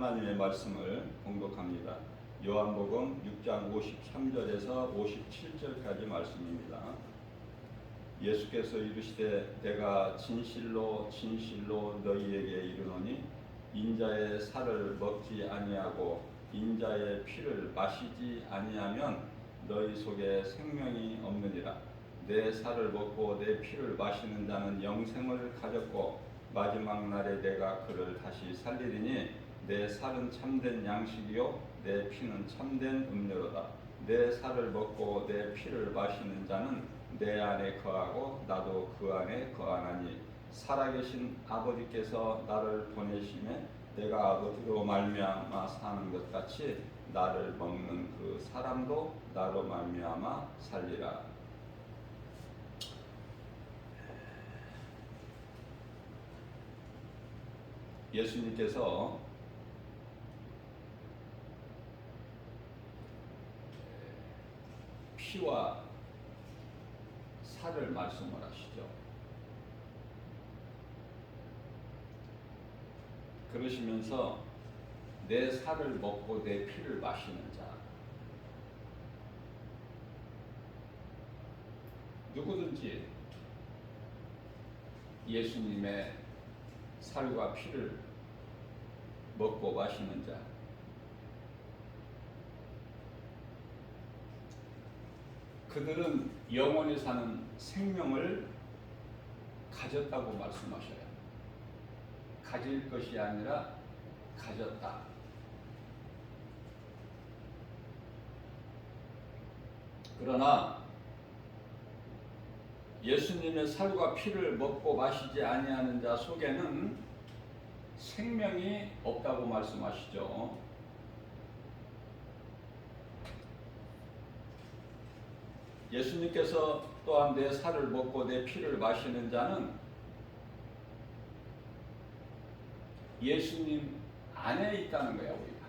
하나님의 말씀을 공독합니다. 요한복음 6장 53절에서 57절까지 말씀입니다. 예수께서 이르시되 내가 진실로 진실로 너희에게 이르노니 인자의 살을 먹지 아니하고 인자의 피를 마시지 아니하면 너희 속에 생명이 없느니라. 내 살을 먹고 내 피를 마시는 자는 영생을 가졌고 마지막 날에 내가 그를 다시 살리리니 내 살은 참된 양식이요 내 피는 참된 음료로다. 내 살을 먹고 내 피를 마시는 자는 내 안에 거하고 나도 그 안에 거하나니 살아계신 아버지께서 나를 보내심에 내가 아버지로 말미암아 사는 것 같이 나를 먹는 그 사람도 나로 말미암아 살리라. 예수님께서 피와 살을 말씀을 하시죠. 그러시면서 내 살을 먹고 내 피를 마시는 자, 누구든지 예수님의 살과 피를 먹고 마시는 자, 그들은 영원히 사는 생명을 가졌다고 말씀하셔요. 가질 것이 아니라 가졌다. 그러나 예수님의 살과 피를 먹고 마시지 아니하는 자 속에는 생명이 없다고 말씀하시죠. 예수님께서 또한 내 살을 먹고 내 피를 마시는 자는 예수님 안에 있다는 거야, 우리가.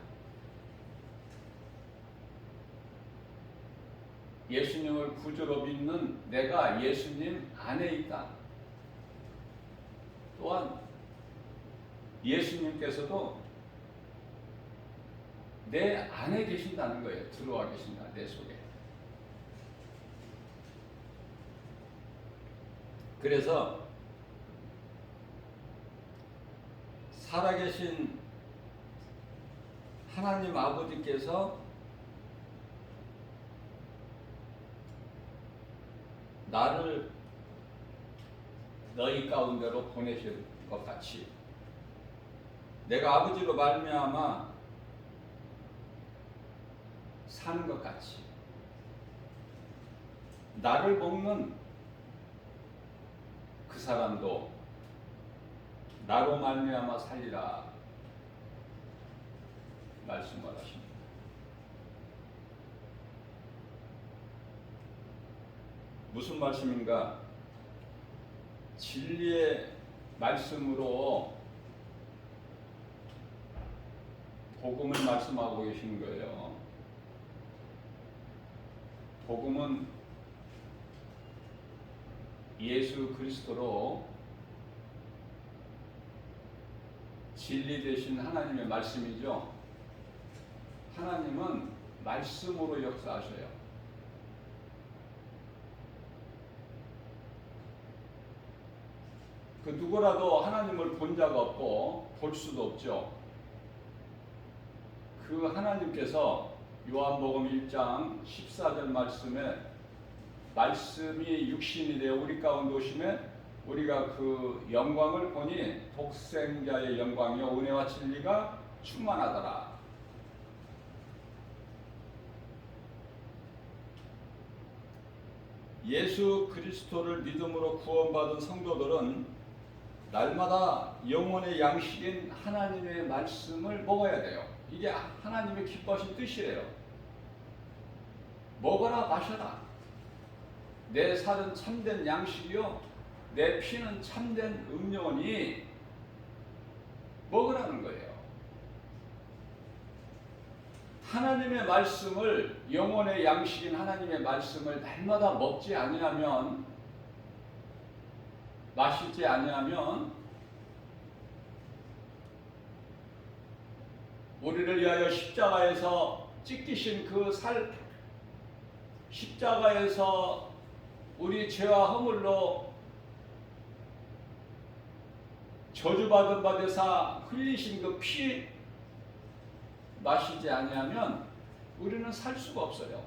예수님을 구주로 믿는 내가 예수님 안에 있다. 또한 예수님께서도 내 안에 계신다는 거예요. 들어와 계신다, 내 속에. 그래서 살아계신 하나님 아버지께서 나를 너희 가운데로 보내실 것 같이 내가 아버지로 말미암아 사는 것 같이 나를 먹는 그 사람도 나로 말미암아 살리라 말씀을 하십니다. 무슨 말씀인가? 진리의 말씀으로 복음을 말씀하고 계신 거예요. 복음은 예수 그리스도로 진리 되신 하나님의 말씀이죠. 하나님은 말씀으로 역사하셔요. 그 누구라도 하나님을 본 자가 없고 볼 수도 없죠. 그 하나님께서 요한복음 1장 14절 말씀에 말씀이 육신이 되어 우리 가운데 오심에 우리가 그 영광을 보니 독생자의 영광이요 은혜와 진리가 충만하더라. 예수 그리스도를 믿음으로 구원받은 성도들은 날마다 영혼의 양식인 하나님의 말씀을 먹어야 돼요. 이게 하나님의 기뻐하신 뜻이에요. 먹어라 마셔라. 내 살은 참된 양식이요 내 피는 참된 음료니 먹으라는 거예요. 하나님의 말씀을 영혼의 양식인 하나님의 말씀을 날마다 먹지 아니하면 마시지 아니하면 우리를 위하여 십자가에서 찢기신 그 십자가에서 우리 죄와 허물로 저주받은 바 되사 흘리신 그 피 마시지 아니하면 우리는 살 수가 없어요.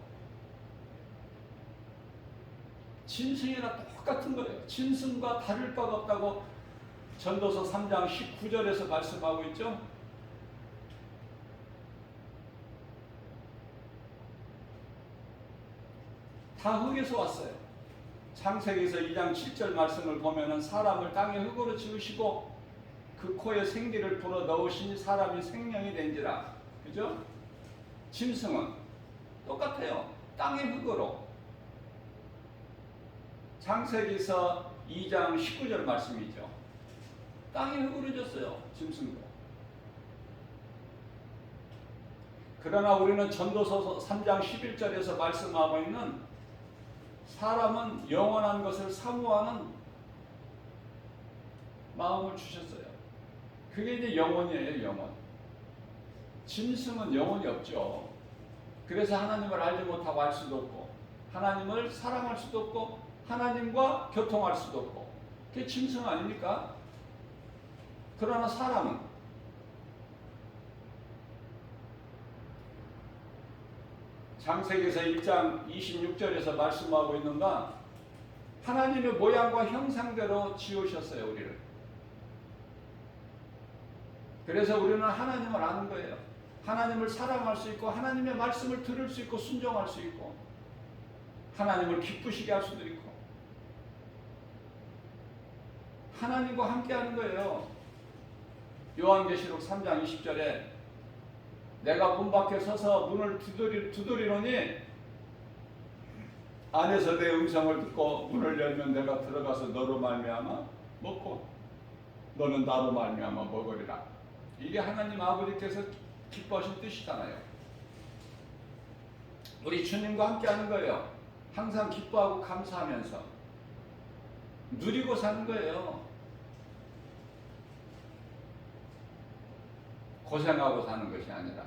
짐승이나 똑같은 거예요. 짐승과 다를 바가 없다고 전도서 3장 19절에서 말씀하고 있죠. 다 흙에서 왔어요. 창세기에서 2장 7절 말씀을 보면은 사람을 땅의 흙으로 지으시고 그 코에 생기를 불어 넣으시니 사람이 생명이 된지라. 그죠? 짐승은 똑같아요. 땅의 흙으로. 창세기서 2장 19절 말씀이죠. 땅의 흙으로 졌어요. 짐승도. 그러나 우리는 전도서 3장 11절에서 말씀하고 있는 사람은 영원한 것을 사모하는 마음을 주셨어요. 그게 이제 영혼이에요. 영혼. 짐승은 영혼이 없죠. 그래서 하나님을 알지 못하고 알 수도 없고 하나님을 사랑할 수도 없고 하나님과 교통할 수도 없고 그게 짐승 아닙니까? 그러나 사람은 창세기에서 1장 26절에서 말씀하고 있는가 하나님의 모양과 형상대로 지으셨어요. 우리를. 그래서 우리는 하나님을 아는 거예요. 하나님을 사랑할 수 있고 하나님의 말씀을 들을 수 있고 순종할 수 있고 하나님을 기쁘시게 할 수도 있고 하나님과 함께 하는 거예요. 요한계시록 3장 20절에 내가 문 밖에 서서 문을 두드리노니 안에서 내 음성을 듣고 문을 열면 내가 들어가서 너로 말미암아 먹고 너는 나로 말미암아 먹으리라. 이게 하나님 아버지께서 기뻐하신 뜻이잖아요. 우리 주님과 함께 하는 거예요. 항상 기뻐하고 감사하면서 누리고 사는 거예요. 고생하고 사는 것이 아니라.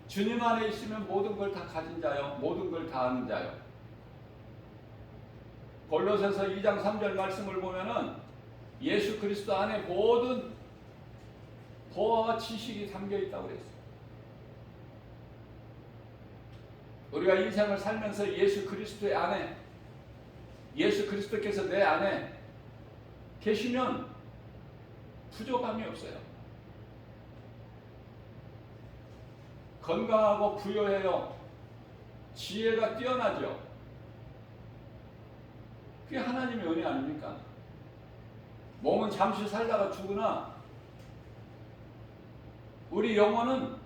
주님 안에 있으면 모든 걸 다 가진 자요. 모든 걸 다 아는 자요. 골로새서 2장 3절 말씀을 보면은 예수 그리스도 안에 모든 보화와 지식이 담겨 있다고 그랬어요. 우리가 인생을 살면서 예수 그리스도의 안에 예수 그리스도께서 내 안에 계시면 부족함이 없어요. 건강하고 부유해요. 지혜가 뛰어나죠. 그게 하나님의 은혜 아닙니까? 몸은 잠시 살다가 죽으나 우리 영혼은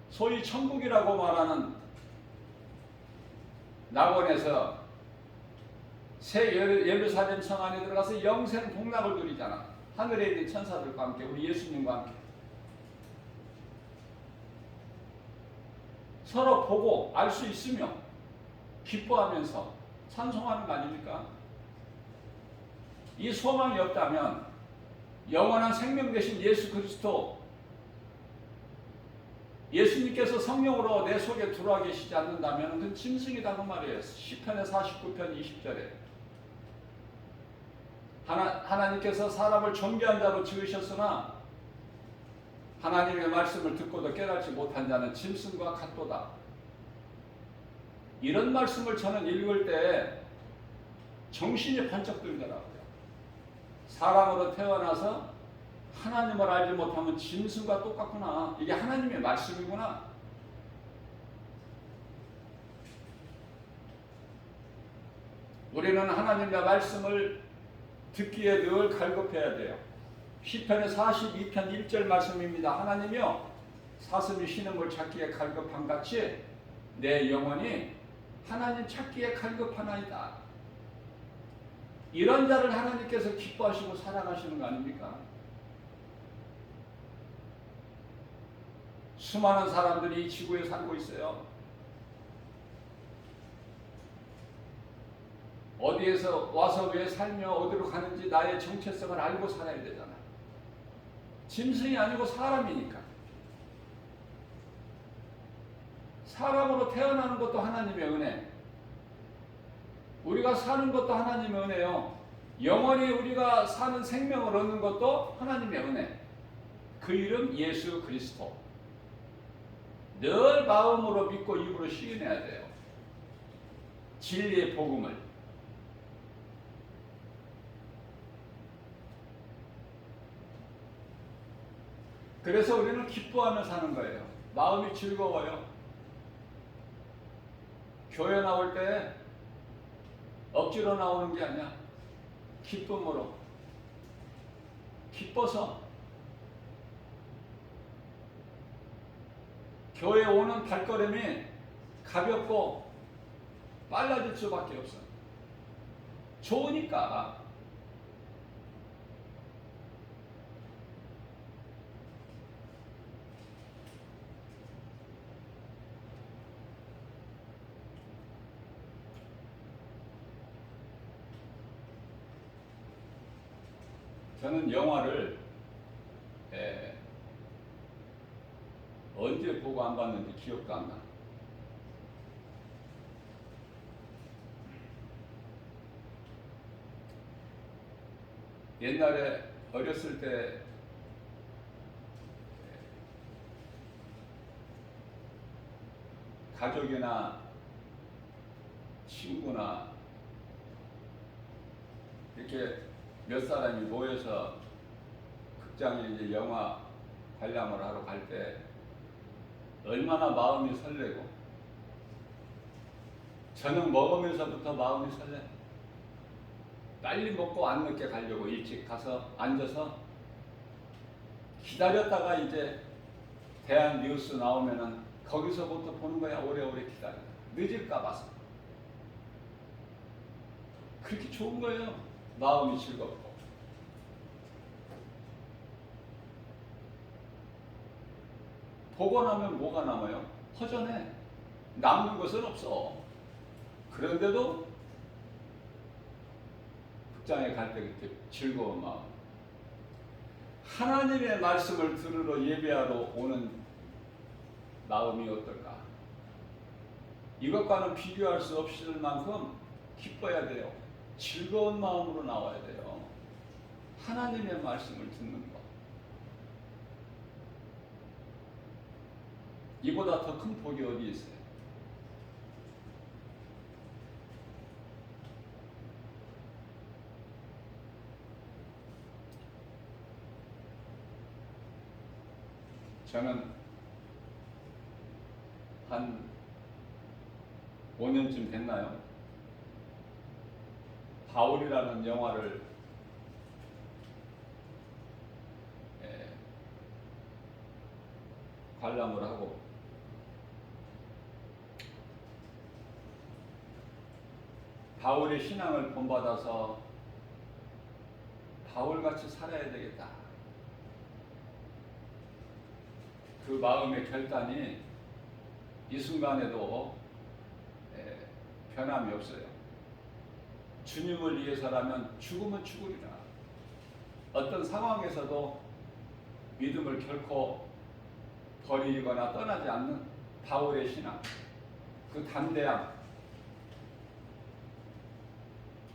소위 천국이라고 말하는 낙원에서 새 예루살렘 성 안에 들어가서 영생 복락을 누리잖아. 하늘에 있는 천사들과 함께 우리 예수님과 함께 서로 보고 알 수 있으며 기뻐하면서 찬송하는 거 아닙니까? 이 소망이 없다면 영원한 생명 되신 예수 그리스도 예수님께서 성령으로 내 속에 들어와 계시지 않는다면 그건 짐승이다 그 말이에요. 시편의 49편 20절에 하나님께서 사람을 존귀한 자로 지으셨으나 하나님의 말씀을 듣고도 깨닫지 못한 자는 짐승과 같도다. 이런 말씀을 저는 읽을 때 정신이 번쩍 들더라고요. 사람으로 태어나서 하나님을 알지 못하면 짐승과 똑같구나. 이게 하나님의 말씀이구나. 우리는 하나님의 말씀을 듣기에 늘 갈급해야 돼요. 시편의 42편 1절 말씀입니다. 하나님이여 사슴이 쉬는 걸 찾기에 갈급한 같이 내 영혼이 하나님 찾기에 갈급하나이다. 이런 자를 하나님께서 기뻐하시고 사랑하시는 거 아닙니까? 수많은 사람들이 이 지구에 살고 있어요. 어디에서 와서 왜 살며 어디로 가는지 나의 정체성을 알고 살아야 되잖아. 짐승이 아니고 사람이니까. 사람으로 태어나는 것도 하나님의 은혜. 우리가 사는 것도 하나님의 은혜요. 영원히 우리가 사는 생명을 얻는 것도 하나님의 은혜. 그 이름 예수 그리스도. 늘 마음으로 믿고 입으로 시인해야 돼요. 진리의 복음을. 그래서 우리는 기뻐하며 사는 거예요. 마음이 즐거워요. 교회 나올 때 억지로 나오는 게 아니야. 기쁨으로. 기뻐서. 교회 오는 발걸음이 가볍고 빨라질 수밖에 없어. 좋으니까. 저는 영화를 언제 보고 안 봤는지 기억도 안 나. 옛날에 어렸을 때 가족이나 친구나 이렇게 몇 사람이 모여서 극장에 이제 영화 관람을 하러 갈 때 얼마나 마음이 설레고, 저녁 먹으면서부터 마음이 설레. 빨리 먹고 안 늦게 가려고 일찍 가서 앉아서 기다렸다가 이제 대한 뉴스 나오면은 거기서부터 보는 거야. 오래오래 기다려. 늦을까 봐서. 그렇게 좋은 거예요. 마음이 즐겁고. 보고 나면 뭐가 남아요? 허전해. 남는 것은 없어. 그런데도 극장에 갈 때 그때 즐거운 마음. 하나님의 말씀을 들으러 예배하러 오는 마음이 어떨까? 이것과는 비교할 수 없을 만큼 기뻐야 돼요. 즐거운 마음으로 나와야 돼요. 하나님의 말씀을 듣는 것. 이보다 더 큰 복이 어디 있어요? 저는 한 5년쯤 됐나요? 바울이라는 영화를 관람을 하고, 바울의 신앙을 본받아서 바울같이 살아야 되겠다. 그 마음의 결단이 이 순간에도 변함이 없어요. 주님을 위해서라면 죽으면 죽으리라. 어떤 상황에서도 믿음을 결코 버리거나 떠나지 않는 바울의 신앙, 그 담대함.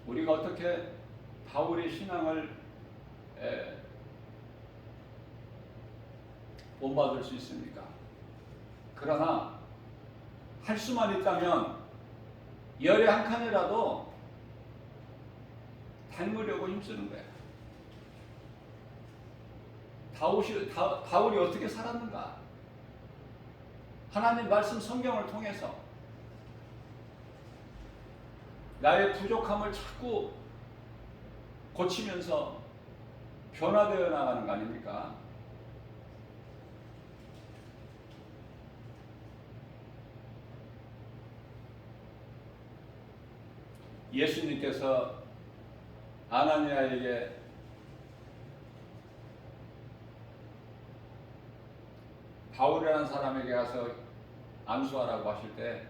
우리가 어떻게 바울의 신앙을 본받을 수 있습니까? 그러나 할 수만 있다면 열의 한 칸이라도 닮으려고 힘쓰는 거야. 바울이 어떻게 살았는가? 하나님 말씀 성경을 통해서 나의 부족함을 자꾸 고치면서 변화되어 나가는 거 아닙니까? 예수님께서 아나니아에게 바울이라는 사람에게 가서 안수하라고 하실 때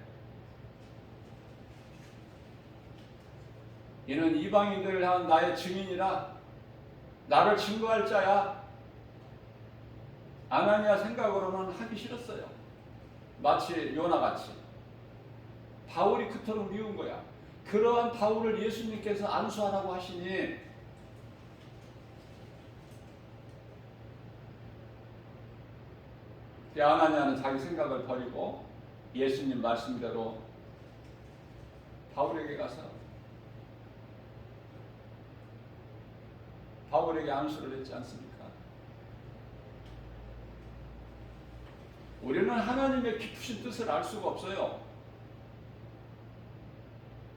이는 이방인들을 향한 나의 증인이라. 나를 증거할 자야. 아나니아 생각으로는 하기 싫었어요. 마치 요나같이. 바울이 그토록 미운 거야. 그러한 바울을 예수님께서 안수하라고 하시니 아나니아는 자기 생각을 버리고 예수님 말씀대로 바울에게 가서 바울에게 안수를 했지 않습니까? 우리는 하나님의 깊으신 뜻을 알 수가 없어요.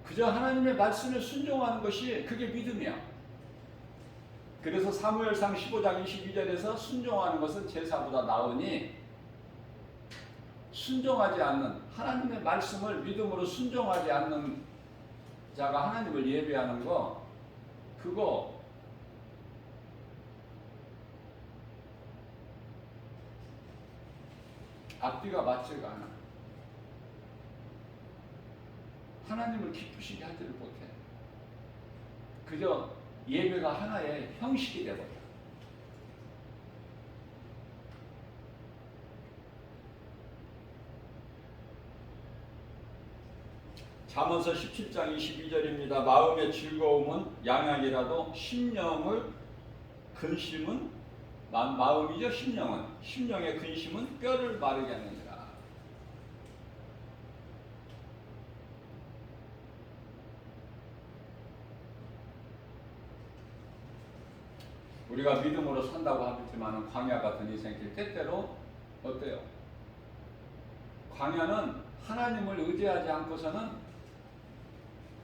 그저 하나님의 말씀에 순종하는 것이 그게 믿음이야. 그래서 사무엘상 15장 22절에서 순종하는 것은 제사보다 나으니 순종하지 않는 하나님의 말씀을 믿음으로 순종하지 않는 자가 하나님을 예배하는 거 그거 앞뒤가 맞지가 않아. 하나님을 기쁘시게 하지를 못해. 그저 예배가 하나의 형식이 되버려. 잠언서 17장 22절입니다. 마음의 즐거움은 양약이라도 심령을 근심은 마음이죠. 심령의 근심은 뼈를 마르게 하느니라. 우리가 믿음으로 산다고 하지만 광야 같은 인생길 때때로 어때요? 광야는 하나님을 의지하지 않고서는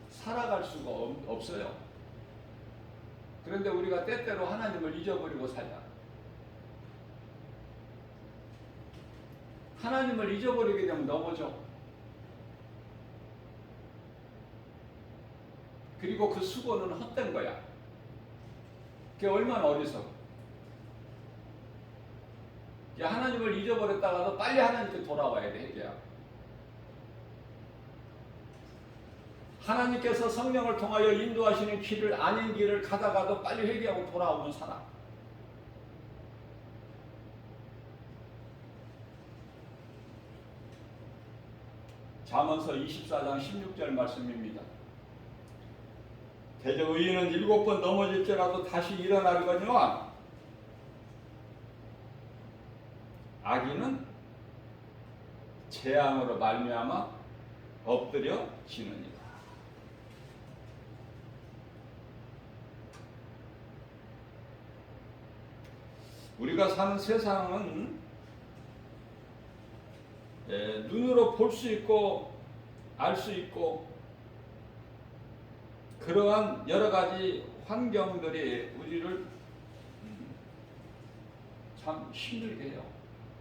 살아갈 수가 없어요. 그런데 우리가 때때로 하나님을 잊어버리고 살다. 하나님을 잊어버리게 되면 넘어져. 그리고 그 수고는 헛된 거야. 그게 얼마나 어리석어. 하나님을 잊어버렸다가도 빨리 하나님께 돌아와야 돼. 이게야. 하나님께서 성령을 통하여 인도하시는 길을 아닌 길을 가다가도 빨리 회개하고 돌아오는 사람. 잠언서 24장 16절 말씀입니다. 대저 의인은 7번 넘어질지라도 다시 일어나거니와 악인은 재앙으로 말미암아 엎드려 지느니라. 우리가 사는 세상은 눈으로 볼 수 있고 알 수 있고 그러한 여러 가지 환경들이 우리를 참 힘들게 해요.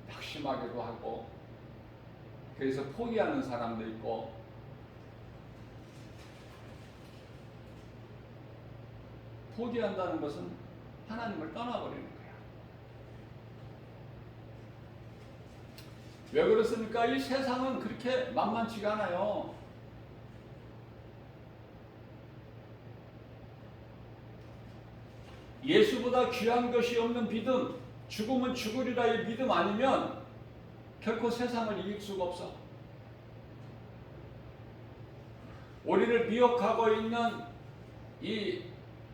낙심하기도 하고 그래서 포기하는 사람도 있고 포기한다는 것은 하나님을 떠나버리는 거예요. 왜 그렇습니까? 이 세상은 그렇게 만만치가 않아요. 예수보다 귀한 것이 없는 믿음, 죽으면 죽으리라의 믿음 아니면 결코 세상을 이길 수가 없어. 우리를 미혹하고 있는 이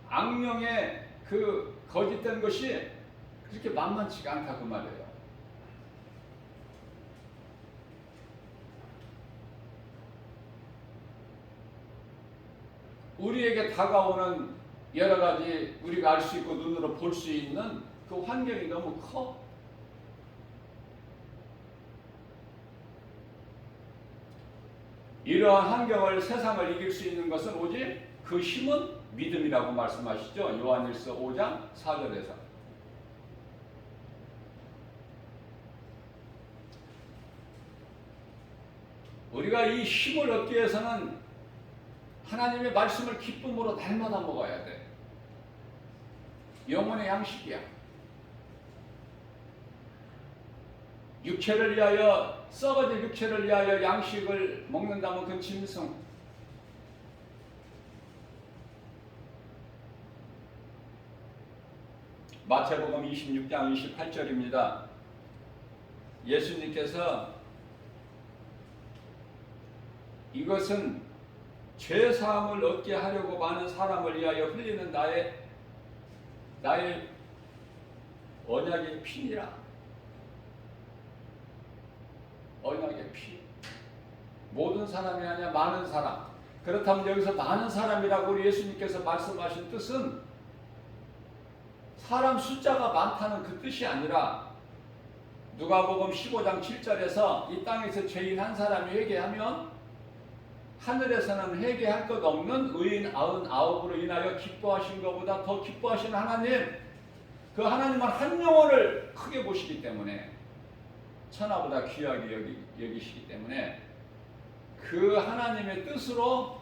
악령의 그 거짓된 것이 그렇게 만만치가 않다 그 말이에요. 우리에게 다가오는 여러 가지 우리가 알 수 있고 눈으로 볼 수 있는 그 환경이 너무 커. 이러한 환경을 세상을 이길 수 있는 것은 오직 그 힘은 믿음이라고 말씀하시죠. 요한일서 5장 4절에서. 우리가 이 힘을 얻기 위해서는 하나님의 말씀을 기쁨으로 날마다 먹어야 돼. 영혼의 양식이야. 육체를 위하여 썩어진 육체를 위하여 양식을 먹는다면 그건 짐승. 마태복음 26장 28절입니다. 예수님께서 이것은 죄 사함을 얻게 하려고 많은 사람을 위하여 흘리는 나의 언약의 피니라. 언약의 피. 모든 사람이 아니라 많은 사람. 그렇다면 여기서 많은 사람이라고 우리 예수님께서 말씀하신 뜻은 사람 숫자가 많다는 그 뜻이 아니라 누가복음 15장 7절에서 이 땅에서 죄인 한 사람이 회개하면 하늘에서는 회개할 것 없는 의인 99으로 인하여 기뻐하신 것보다 더 기뻐하시는 하나님, 그 하나님은 한 영혼을 크게 보시기 때문에 천하보다 귀하게 여기시기 때문에 그 하나님의 뜻으로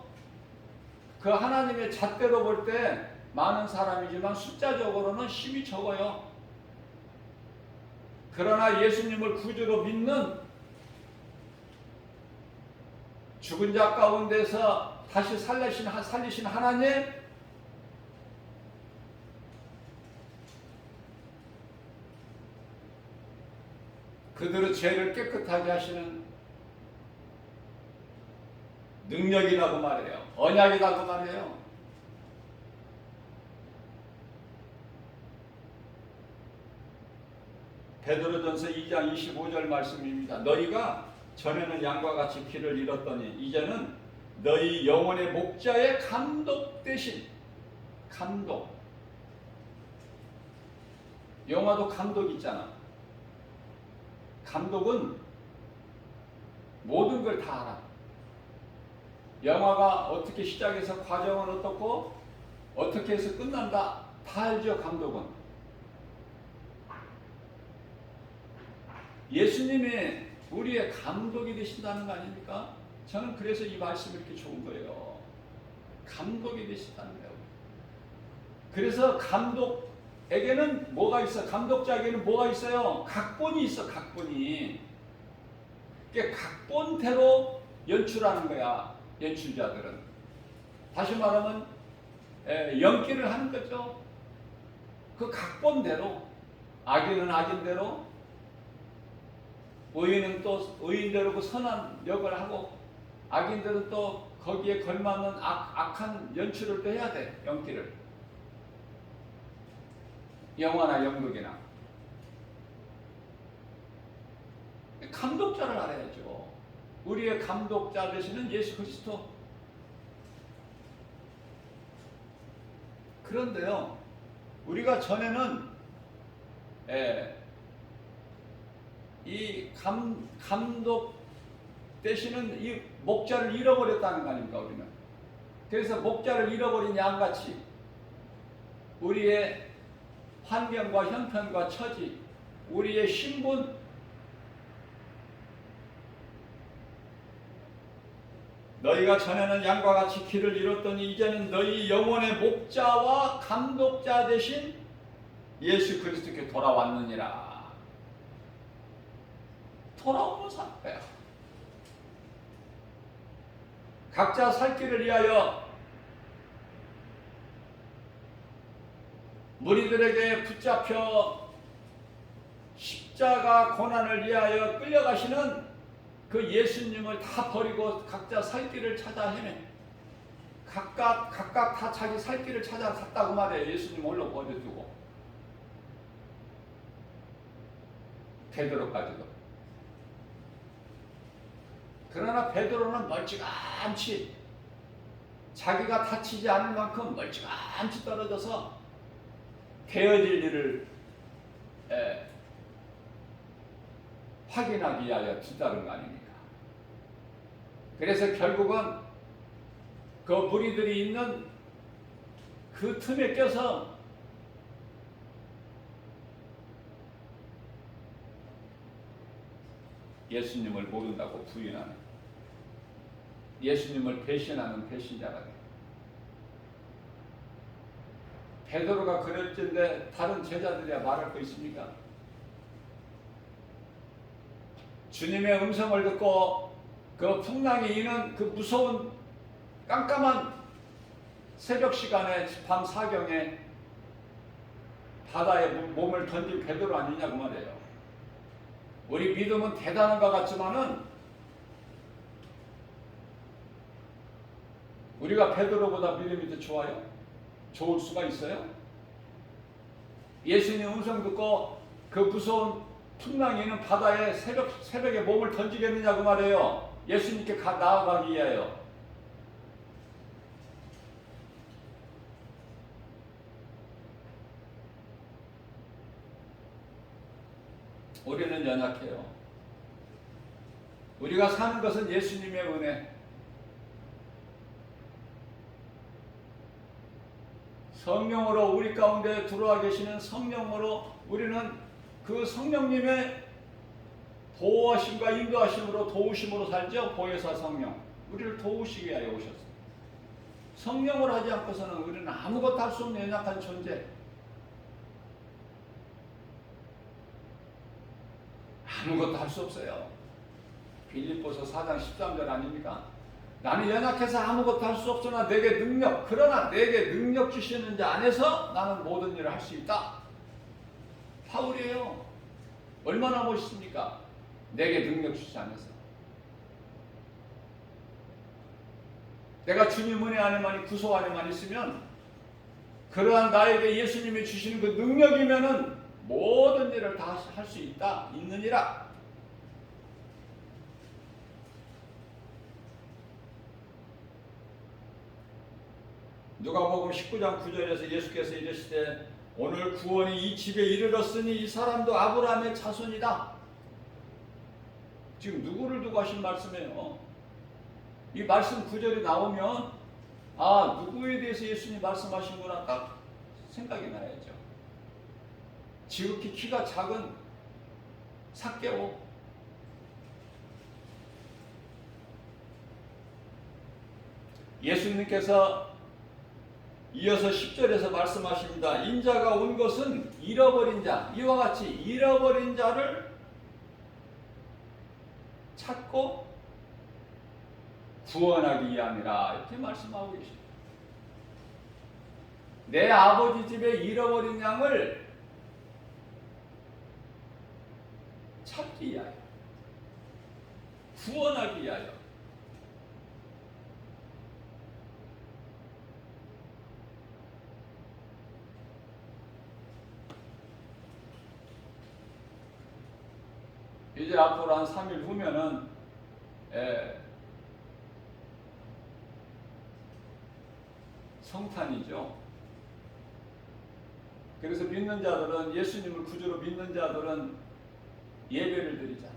그 하나님의 잣대로 볼 때 많은 사람이지만 숫자적으로는 심히 적어요. 그러나 예수님을 구주로 믿는 죽은 자 가운데서 다시 살리신 하나님, 그들의 죄를 깨끗하게 하시는 능력이라고 말해요. 언약이라고 말해요. 베드로전서 2장 25절 말씀입니다. 너희가 전에는 양과 같이 길을 잃었더니 이제는 너희 영혼의 목자의 감독 대신 감독. 영화도 감독 있잖아. 감독은 모든 걸 다 알아. 영화가 어떻게 시작해서 과정은 어떻고 어떻게 해서 끝난다 다 알죠. 감독은. 예수님이 우리의 감독이 되신다는 거 아닙니까? 저는 그래서 이 말씀이 이렇게 좋은 거예요. 감독이 되신다는 거예요. 그래서 감독에게는 뭐가 있어? 감독자에게는 뭐가 있어요? 각본이 있어. 각본이. 그게 각본대로 연출하는 거야. 연출자들은. 다시 말하면 연기를 하는 거죠. 그 각본대로. 악인은 악인대로, 의인은 또 의인대로 그 선한 역을 하고, 악인들은 또 거기에 걸맞는 악한 연출을 또 해야 돼. 연기를. 영화나 연극이나. 감독자를 알아야죠. 우리의 감독자 되시는 예수 그리스도. 그런데요, 우리가 전에는 이 감독 되시는 이 목자를 잃어버렸다는 거 아닙니까, 우리는. 그래서 목자를 잃어버린 양같이 우리의 환경과 형편과 처지, 우리의 신분, 너희가 전에는 양과 같이 길을 잃었더니 이제는 너희 영혼의 목자와 감독자 되신 예수 그리스도께 돌아왔느니라. 돌아오는 사람이에요. 각자 살 길을 위하여 무리들에게 붙잡혀 십자가 고난을 위하여 끌려가시는 그 예수님을 다 버리고 각자 살 길을 찾아 헤매. 각각 다 자기 살 길을 찾아 갔다고 말해요. 예수님 홀로 버려두고. 베드로까지도. 그러나 베드로는 멀찌감치 자기가 다치지 않을 만큼 멀찌감치 떨어져서 되어질 일을 확인하기 위하여 뒤따른 거 아닙니까? 그래서 결국은 그 무리들이 있는 그 틈에 껴서 예수님을 모른다고 부인하는, 예수님을 배신하는 배신자가 돼. 베드로가 그럴진데 다른 제자들이야 말할 거 있습니까? 주님의 음성을 듣고 그 풍랑이 이는 그 무서운 깜깜한 새벽 시간에 밤 사경에 바다에 몸을 던진 베드로 아니냐 그 말이에요. 우리 믿음은 대단한 것 같지만은 우리가 베드로보다 믿음이 더 좋아요? 좋을 수가 있어요? 예수님 음성 듣고 그 무서운 풍랑이 있는 바다에 새벽에 몸을 던지겠느냐 그 말이에요. 예수님께 나아가기 위하여. 우리는 연약해요. 우리가 사는 것은 예수님의 은혜. 성령으로 우리 가운데 들어와 계시는 성령으로 우리는 그 성령님의 보호하심과 인도하심으로 도우심으로 살죠. 보혜사 성령. 우리를 도우시기 위하여 오셨어요. 성령을 하지 않고서는 우리는 아무것도 할 수 없는 연약한 존재. 아무것도 할 수 없어요. 빌립보서 4장 13절 아닙니까? 나는 연약해서 아무것도 할 수 없으나 내게 그러나 내게 능력 주시는 자 안에서 나는 모든 일을 할 수 있다. 바울이에요. 얼마나 멋있습니까? 내게 능력 주시 안에서. 내가 주님 은혜 안에만 구속 안에만 있으면 그러한 나에게 예수님이 주시는 그 능력이면은 모든 일을 다 할 수 있느니라. 누가복음 19장 9절에서 예수께서 이르시되 오늘 구원이 이 집에 이르렀으니 이 사람도 아브라함의 자손이다. 지금 누구를 두고 하신 말씀이에요? 이 말씀 구절이 나오면 누구에 대해서 예수님이 말씀하신구나 딱 생각이 나야죠. 지극히 키가 작은 삭개오. 예수님께서 이어서 10절에서 말씀하십니다. 인자가 온 것은 잃어버린 자, 이와 같이 잃어버린 자를 찾고 구원하기 위함이라 이렇게 말씀하고 계십니다. 내 아버지 집에 잃어버린 양을 찾기 위하여, 구원하기 위하여. 이제 앞으로 한 3일 후면은 성탄이죠. 그래서 믿는 자들은, 예수님을 구주로 믿는 자들은 예배를 드리잖아.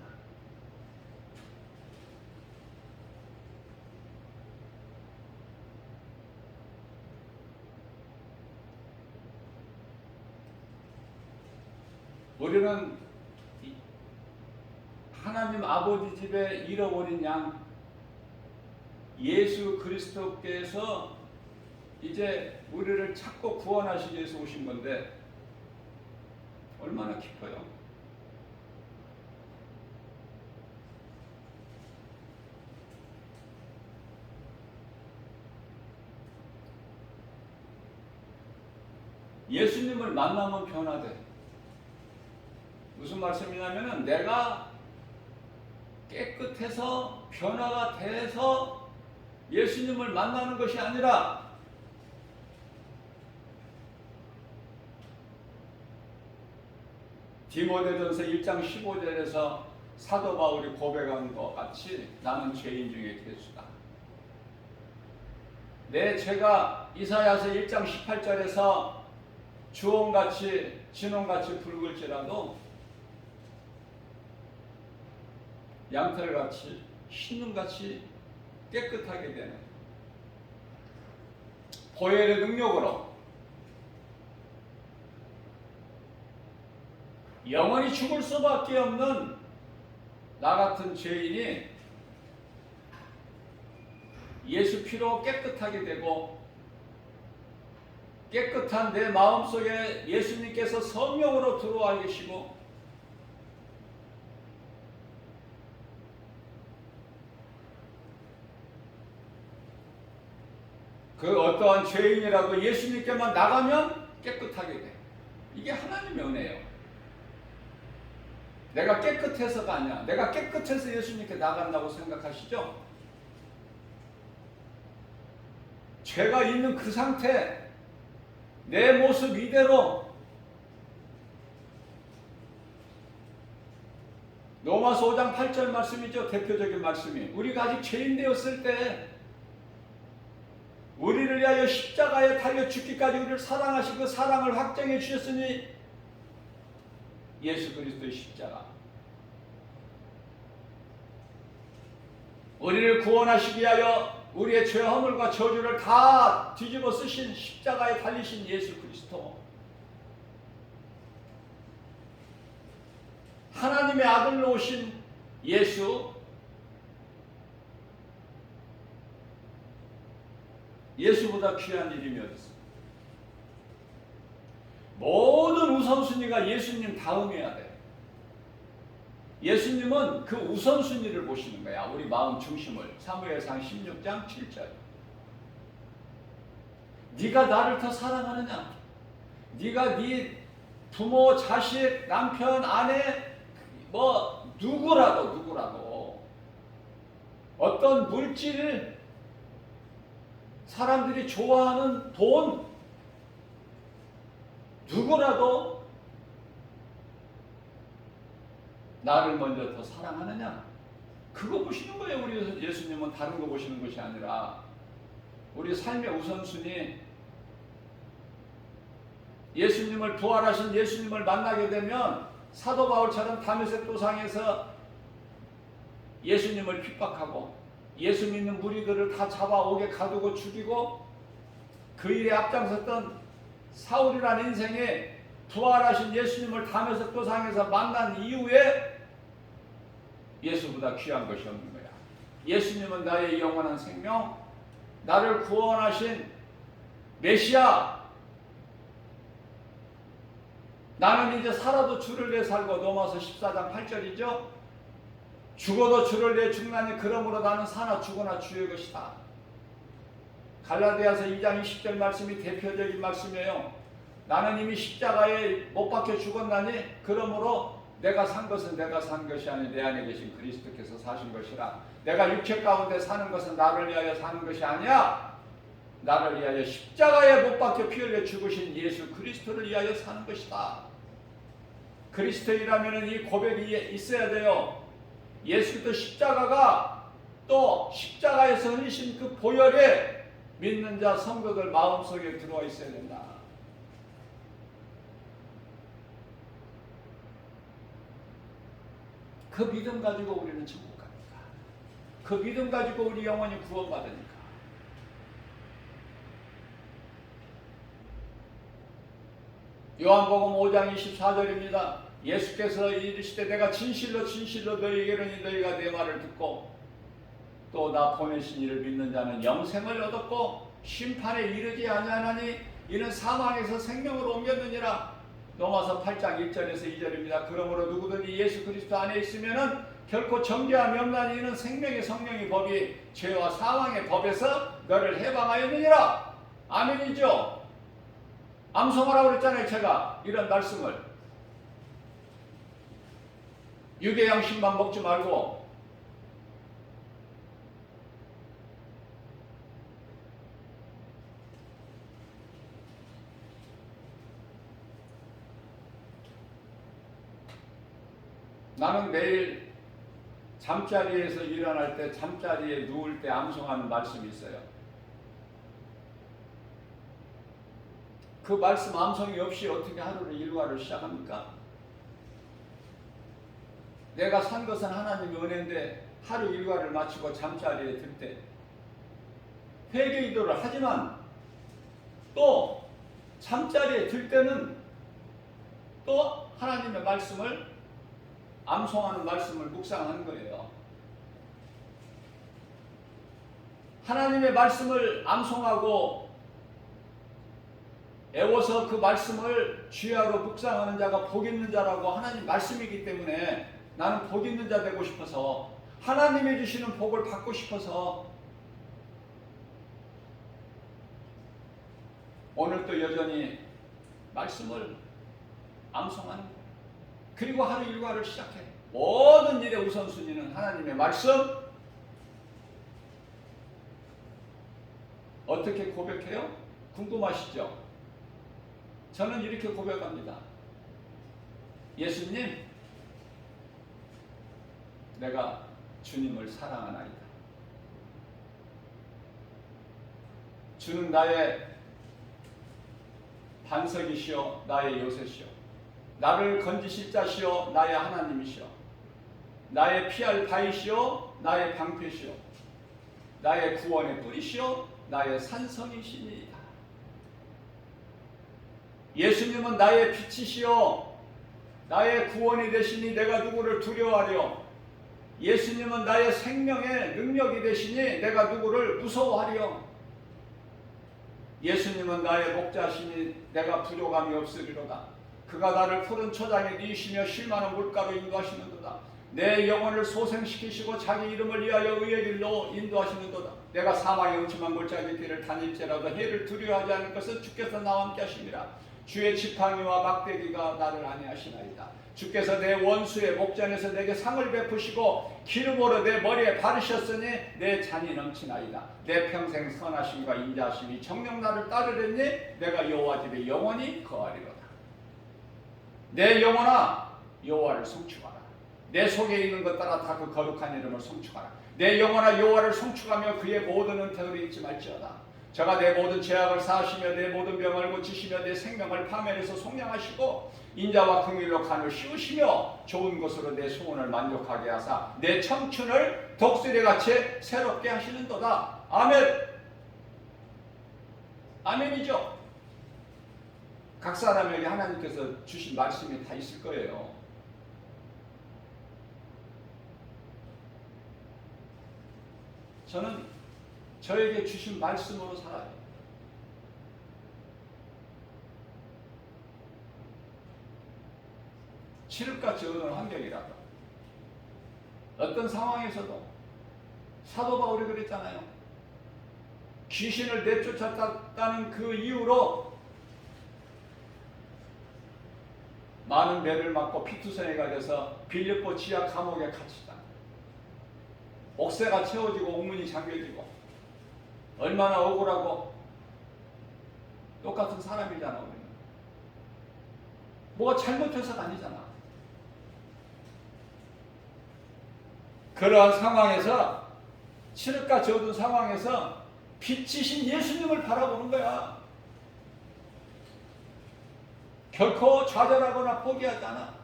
우리는 하나님 아버지 집에 잃어버린 양 예수 그리스도께서 이제 우리를 찾고 구원하시기 위해서 오신 건데 얼마나 깊어요. 예수님을 만나면 변화돼. 무슨 말씀이냐면은 내가 깨끗해서 변화가 돼서 예수님을 만나는 것이 아니라 디모데전서 1장 15절에서 사도 바울이 고백한 것 같이 나는 죄인 중에 괴수다. 내 죄가 이사야서 1장 18절에서 주홍같이 진홍같이 붉을지라도 양털같이 흰눈같이 깨끗하게 되는 보혈의 능력으로 영원히 죽을 수밖에 없는 나 같은 죄인이 예수 피로 깨끗하게 되고 깨끗한 내 마음속에 예수님께서 성령으로 들어와 계시고 그 어떠한 죄인이라도 예수님께만 나가면 깨끗하게 돼. 이게 하나님의 은혜예요. 내가 깨끗해서가 아니야. 내가 깨끗해서 예수님께 나간다고 생각하시죠? 죄가 있는 그 상태, 내 모습 이대로 로마서 5장 8절 말씀이죠. 대표적인 말씀이. 우리가 아직 죄인 되었을 때 우리를 위하여 십자가에 달려 죽기까지 우리를 사랑하시고 그 사랑을 확정해 주셨으니 예수 그리스도의 십자가. 우리를 구원하시기 위하여 우리의 죄 허물과 저주를 다 뒤집어 쓰신 십자가에 달리신 예수 그리스도. 하나님의 아들로 오신 예수. 예수보다 귀한 이름이 어디 있습니까? 모든 우선순위가 예수님 다음이어야 돼. 예수님은 그 우선순위를 보시는 거야. 우리 마음 중심을. 사무엘상 16장 7절. 네가 나를 더 사랑하느냐? 네가 네 부모, 자식, 남편, 아내 누구라도 어떤 물질, 사람들이 좋아하는 돈, 누구라도 나를 먼저 더 사랑하느냐? 그거 보시는 거예요. 우리 예수님은 다른 거 보시는 것이 아니라 우리 삶의 우선순위. 예수님을 부활하신 예수님을 만나게 되면 사도 바울처럼 다메섹 도상에서 예수님을 핍박하고 예수 믿는 무리들을 다 잡아오게 가두고 죽이고 그 일에 앞장섰던 사울이라는 인생에 부활하신 예수님을 다메섹 도상에서 만난 이후에 예수보다 귀한 것이 없는 거야. 예수님은 나의 영원한 생명, 나를 구원하신 메시아. 나는 이제 살아도 주를 위해 살고. 로마서 14장 8절이죠. 죽어도 주를 위해 죽나니 그러므로 나는 사나 죽으나 주의 것이다. 갈라디아서 2장 20절 말씀이 대표적인 말씀이에요. 나는 이미 십자가에 못 박혀 죽었나니 그러므로 내가 산 것은 내가 산 것이 아니 내 안에 계신 그리스도께서 사신 것이라. 내가 육체 가운데 사는 것은 나를 위하여 사는 것이 아니야. 나를 위하여 십자가에 못 박혀 피 흘려 죽으신 예수 그리스도를 위하여 사는 것이다. 그리스도이라면 이 고백이 있어야 돼요. 예수 그리스도 십자가가 또 십자가에서 흘리신 그 보혈에 믿는 자 성도들 마음속에 들어와 있어야 된다. 그 믿음 가지고 우리는 천국 가니까. 그 믿음 가지고 우리 영혼이 구원받으니까. 요한복음 5장 24절입니다. 예수께서 이르시되 내가 진실로 진실로 너희에게 이르니 너희가 내 말을 듣고 또 나 보내신 이를 믿는 자는 영생을 얻었고 심판에 이르지 아니하나니 이는 사망에서 생명으로 옮겼느니라. 로마서 8장 1절에서 2절입니다. 그러므로 누구든지 예수 그리스도 안에 있으면은 결코 정죄함이 없나니 이는 생명의 성령의 법이 죄와 사망의 법에서 너를 해방하였느니라. 아멘이죠. 암송하라고 그랬잖아요. 제가 이런 말씀을. 유괴 양식만 먹지 말고 나는 매일 잠자리에서 일어날 때 잠자리에 누울 때 암송하는 말씀이 있어요. 그 말씀 암송이 없이 어떻게 하루를 일과를 시작합니까? 내가 산 것은 하나님의 은혜인데 하루 일과를 마치고 잠자리에 들 때 회개 기도를 하지만 또 잠자리에 들 때는 또 하나님의 말씀을 암송하는 말씀을 묵상하는 거예요. 하나님의 말씀을 암송하고 애워서 그 말씀을 주야로 묵상하는 자가 복 있는 자라고 하나님 말씀이기 때문에 나는 복 있는 자 되고 싶어서 하나님이 주시는 복을 받고 싶어서 오늘도 여전히 말씀을 암송하는 거예요. 그리고 하루 일과를 시작해. 모든 일의 우선순위는 하나님의 말씀. 어떻게 고백해요? 궁금하시죠? 저는 이렇게 고백합니다. 예수님, 내가 주님을 사랑하나이다. 주는 나의 반석이시오, 나의 요새시오. 나를 건지실 자시오, 나의 하나님이시오. 나의 피할 바위시오, 나의 방패시오. 나의 구원의 뿌리시오, 나의 산성이시니이다. 예수님은 나의 빛이시오, 나의 구원이 되시니 내가 누구를 두려워하려. 예수님은 나의 생명의 능력이 되시니 내가 누구를 무서워하려. 예수님은 나의 목자시니 내가 부족함이 없으리로다. 그가 나를 푸른 초장에 누이시며 쉴만한 물가로 인도하시는도다. 내 영혼을 소생시키시고 자기 이름을 위하여 의의 길로 인도하시는도다. 내가 사망의 음침한 골짜기 길을 다닐지라도 해를 두려워하지 않을 것은 주께서 나와 함께 하심이라. 주의 지팡이와 막대기가 나를 안위하시나이다. 주께서 내 원수의 목전에서 내게 상을 베푸시고 기름으로 내 머리에 바르셨으니 내 잔이 넘치나이다. 내 평생 선하심과 인자하심이 정녕 나를 따르려니 내가 여호와 집에 영원히 거하리로다. 내 영혼아, 여호와를 송축하라. 내 속에 있는 것 따라 다 그 거룩한 이름을 송축하라. 내 영혼아, 여호와를 송축하며 그의 모든 은혜를 잊지 말지어다. 저가 내 모든 죄악을 사하시며 내 모든 병을 고치시며 내 생명을 파멸해서 속량하시고 인자와 긍휼로 간을 씌우시며 좋은 것으로 내 소원을 만족하게 하사 내 청춘을 독수리같이 새롭게 하시는도다. 아멘. 아멘이죠. 각 사람에게 하나님께서 주신 말씀이 다 있을 거예요. 저는 저에게 주신 말씀으로 살아요. 칠흑같이 어두운 환경이라도 어떤 상황에서도 사도 바울이 그랬잖아요. 귀신을 내쫓았다는 그 이유로 많은 매를 맞고 피투성이가 돼서 빌립보 지하 감옥에 갇히다. 옥새가 채워지고 옥문이 잠겨지고 얼마나 억울하고. 똑같은 사람이잖아. 우리는 뭐가 잘못해서가 아니잖아. 그러한 상황에서, 칠흑같이 어두운 상황에서 빛이신 예수님을 바라보는 거야. 결코 좌절하거나 포기하지 않아.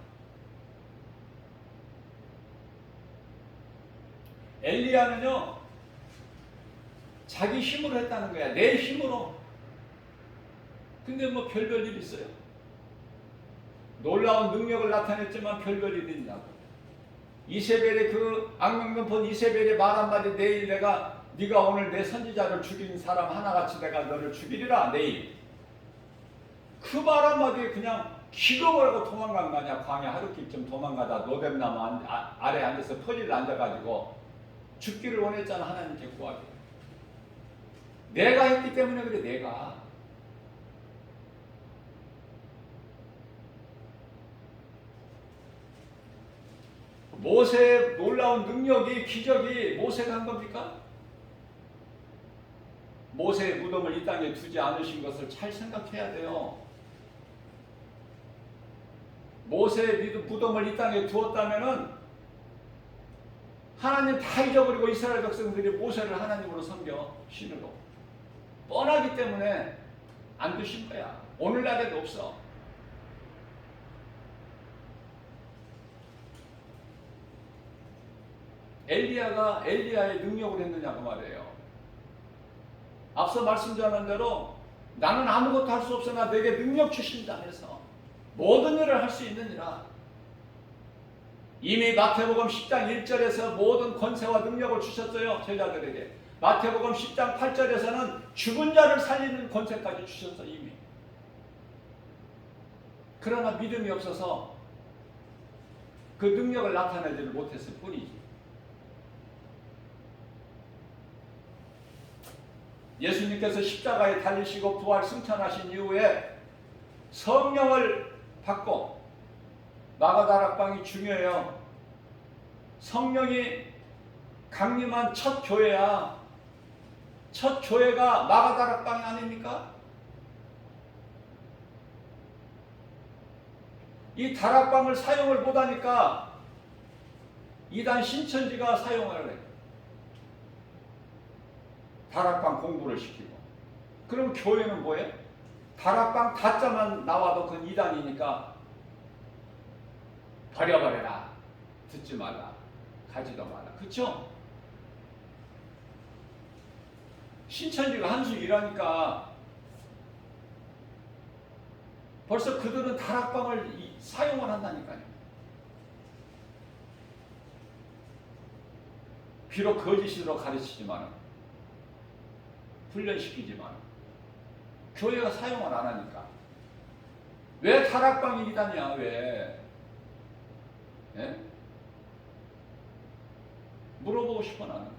엘리야는요, 자기 힘으로 했다는 거야. 내 힘으로. 근데 뭐 별별 일 있어요. 놀라운 능력을 나타냈지만 별별 일이 있냐고. 이세벨의 그 악명만 본 이세벨의 말 한마디, 내일 네가 오늘 내 선지자를 죽인 사람 하나같이 내가 너를 죽이리라, 내일. 그 말 한마디에 그냥 기겁을 하고 도망간 거 아니야. 광야 하루길쯤 도망가다 노뱀나무 아래 앉아서 퍼질 앉아가지고 죽기를 원했잖아. 하나님께 구하기. 내가 했기 때문에 그래. 내가. 모세의 놀라운 능력이, 기적이 모세가 한 겁니까? 모세의 무덤을 이 땅에 두지 않으신 것을 잘 생각해야 돼요. 모세의 무덤을 이 땅에 두었다면은 하나님 다 잊어버리고 이스라엘 백성들이 모세를 하나님으로 섬겨, 신으로. 뻔하기 때문에 안 두신 거야. 오늘날에도 없어. 엘리야가 엘리야의 능력을 했느냐고 말이에요. 앞서 말씀드린 대로 나는 아무것도 할 수 없으나 내게 능력 주신 자 안에서 모든 일을 할 수 있느니라. 이미 마태복음 10장 1절에서 모든 권세와 능력을 주셨어요. 제자들에게. 마태복음 10장 8절에서는 죽은 자를 살리는 권세까지 주셨어. 이미. 그러나 믿음이 없어서 그 능력을 나타내지를 못했을 뿐이지. 예수님께서 십자가에 달리시고 부활 승천하신 이후에 성령을 받고 마가다락방이 중요해요. 성령이 강림한 첫 교회야. 첫 교회가 마가다락방이 아닙니까? 이 다락방을 사용을 못하니까 이단 신천지가 사용을 해. 다락방 공부를 시키고. 그럼 교회는 뭐예요? 다락방 다자만 나와도 그건 이단이니까 버려버려라. 듣지 말라. 가지도 말라. 그쵸? 신천지가 한 수 일하니까 벌써 그들은 다락방을 사용을 한다니까요. 비록 거짓으로 가르치지만 훈련시키지만 교회가 사용을 안 하니까. 왜 다락방이 이단이야? 왜? 예? 물어보고 싶어 나는.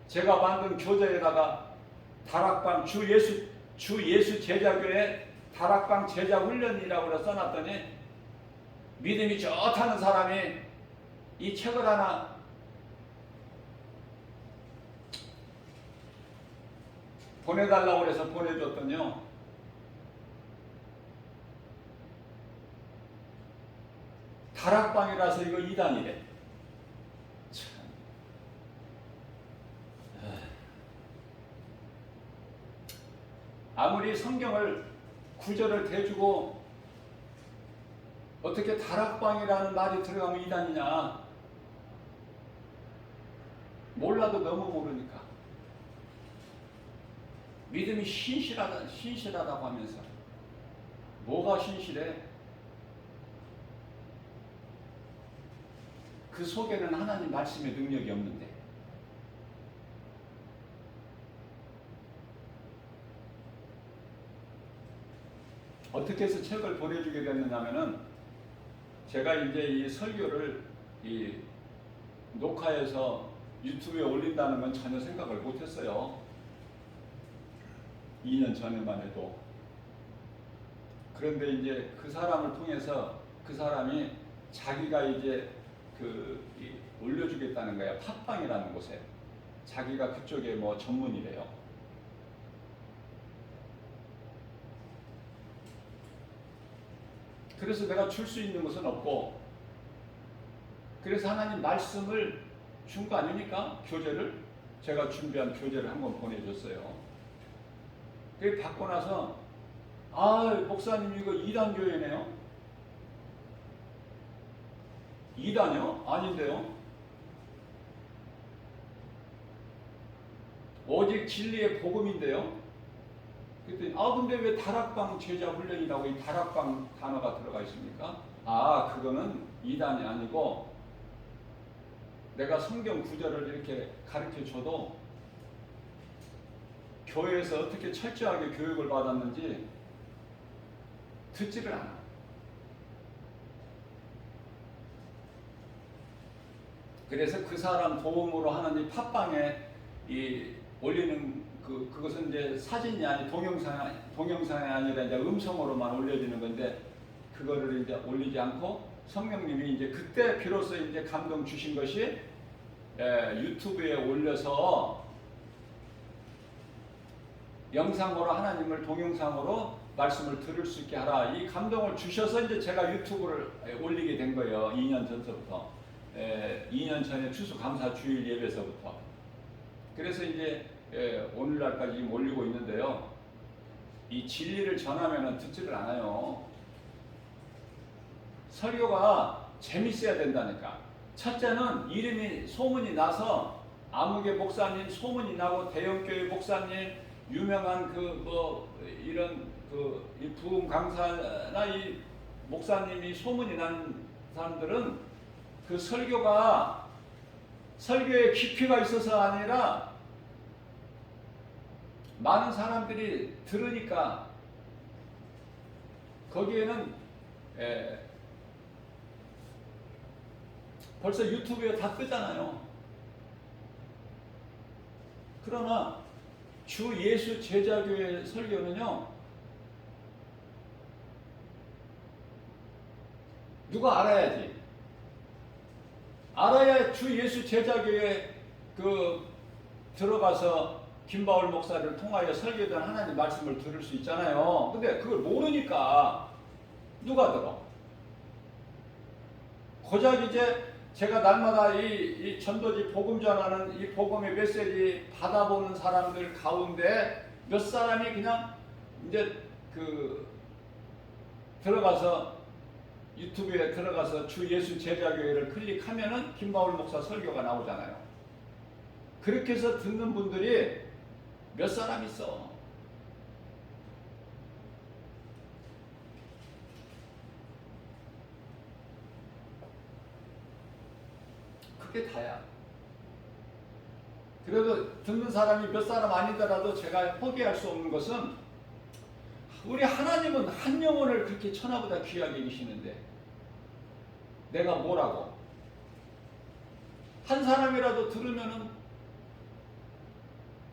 제가 만든 교재에다가 다락방 주 예수 제자교회 다락방 제자 훈련이라고 써놨더니 믿음이 좋다는 사람이 이 책을 하나 보내달라고 해서 보내줬더니요. 다락방이라서 이거 이단이래. 참. 아무리 성경을 구절을 대주고 어떻게 다락방이라는 말이 들어가면 이단이냐. 몰라도 너무 모르니까. 믿음이 신실하다고 하면서 뭐가 신실해? 그 속에는 하나님 말씀의 능력이 없는데. 어떻게 해서 책을 보내주게 됐느냐면은 제가 이제 이 설교를 녹화해서 유튜브에 올린다는 건 전혀 생각을 못했어요. 2년 전에만 해도. 그런데 이제 그 사람을 통해서 그 사람이 자기가 이제 올려주겠다는 거야. 팟빵이라는 곳에. 자기가 그쪽에 뭐 전문이래요. 그래서 내가 줄 수 있는 것은 없고, 그래서 하나님 말씀을 준 거 아닙니까? 교재를. 제가 준비한 교재를 한번 보내줬어요. 그게 받고 나서 목사님 이거 2단 교회네요. 2단이요? 아닌데요. 오직 진리의 복음인데요. 그랬더니 근데 왜 다락방 제자 훈련이라고 이 다락방 단어가 들어가 있습니까? 그거는 2단이 아니고 내가 성경 구절을 이렇게 가르쳐 줘도 교회에서 어떻게 철저하게 교육을 받았는지 듣지를 않아. 그래서 그 사람 도움으로 하는 이 팟빵에 올리는 그것은 이제 사진이 아니 동영상이 아니라 이제 음성으로만 올려지는 건데 그거를 이제 올리지 않고 성령님이 이제 그때 비로소 이제 감동 주신 것이 유튜브에 올려서 영상으로 하나님을 동영상으로 말씀을 들을 수 있게 하라. 이 감동을 주셔서 이제 제가 유튜브를 올리게 된 거예요. 2년 전서부터. 2년 전에 추수감사 주일 예배서부터. 그래서 이제 오늘날까지 올리고 있는데요. 이 진리를 전하면 듣지를 않아요. 설교가 재밌어야 된다니까. 첫째는 이름이 소문이 나서 아무개 목사님 소문이 나고 대형교회 목사님 유명한 이런 이 부흥 강사나 이 목사님이 소문이 난 사람들은 그 설교가 설교에 깊이가 있어서 아니라 많은 사람들이 들으니까 거기에는 벌써 유튜브에 다 뜨잖아요. 그러나 주 예수 제자교회 설교는요, 누가 알아야지. 알아야 주 예수 제자교회 들어가서 김바울 목사를 통하여 설교된 하나님 말씀을 들을 수 있잖아요. 근데 그걸 모르니까 누가 들어? 고작 이제 제가 날마다 이 전도지 복음 전하는 이 복음의 메시지 받아보는 사람들 가운데 몇 사람이 그냥 이제 들어가서 유튜브에 들어가서 주 예수 제자교회를 클릭하면은 김바울 목사 설교가 나오잖아요. 그렇게 해서 듣는 분들이 몇 사람 있어. 그게 다야. 그래도 듣는 사람이 몇 사람 아니더라도 제가 포기할 수 없는 것은 우리 하나님은 한 영혼을 그렇게 천하보다 귀하게 계시는데 내가 뭐라고? 한 사람이라도 들으면은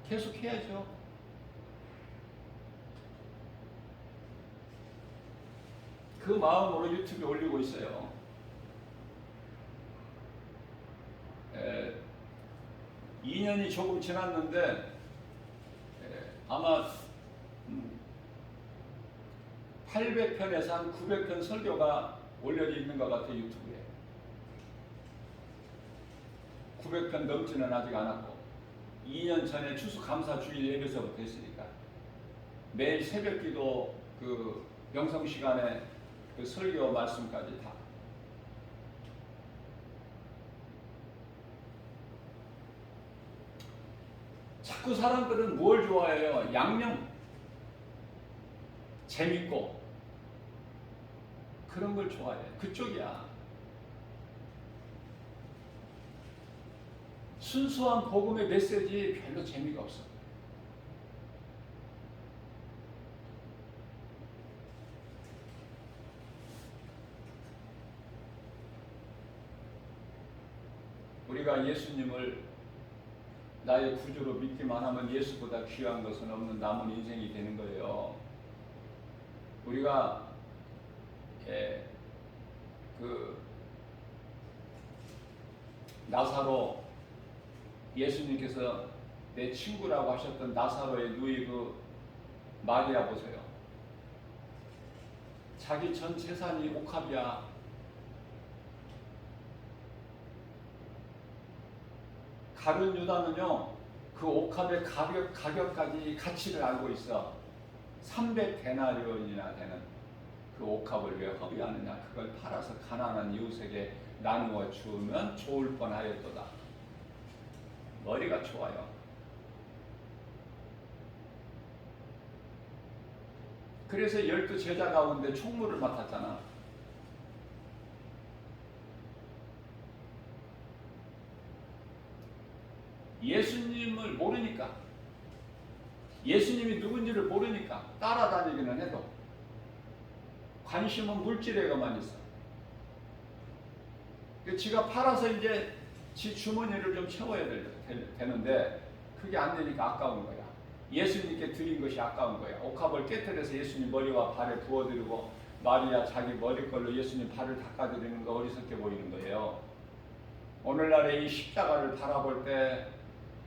계속 해야죠. 그 마음으로 유튜브에 올리고 있어요. 2년이 조금 지났는데 아마 800편에서 한 900편 설교가 올려져 있는 것 같아요. 유튜브에 900편 넘지는 아직 않았고 2년 전에 추수감사주일 예배서부터 했으니까 매일 새벽기도 명성 시간에 설교 말씀까지 다. 자꾸 사람들은 뭘 좋아해요? 양념, 재밌고 그런 걸 좋아해. 그쪽이야. 순수한 복음의 메시지 별로 재미가 없어. 우리가 예수님을 나의 구주로 믿기만 하면 예수보다 귀한 것은 없는 남은 인생이 되는 거예요. 우리가 나사로, 예수님께서 내 친구라고 하셨던 나사로의 누이 마리아 보세요. 자기 전 재산이 옥합이야. 가룟 유다는요, 그 옥합의 가격까지 가치를 알고 있어. 300데나리온이나 되는 그 옥합을 왜 허비하느냐. 그걸 팔아서 가난한 이웃에게 나누어 주면 좋을 뻔하였도다. 머리가 좋아요. 그래서 12제자 가운데 총무를 맡았잖아. 예수님을 모르니까, 예수님이 누군지를 모르니까 따라다니기는 해도 관심은 물질에만 있어. 지가 팔아서 이제 지 주머니를 좀 채워야 되는데 그게 안 되니까 아까운 거야. 예수님께 드린 것이 아까운 거야. 옥합을 깨뜨려서 예수님 머리와 발에 부어드리고 마리아 자기 머리걸로 예수님 발을 닦아드리는 거 어리석게 보이는 거예요. 오늘날의 이 십자가를 바라볼 때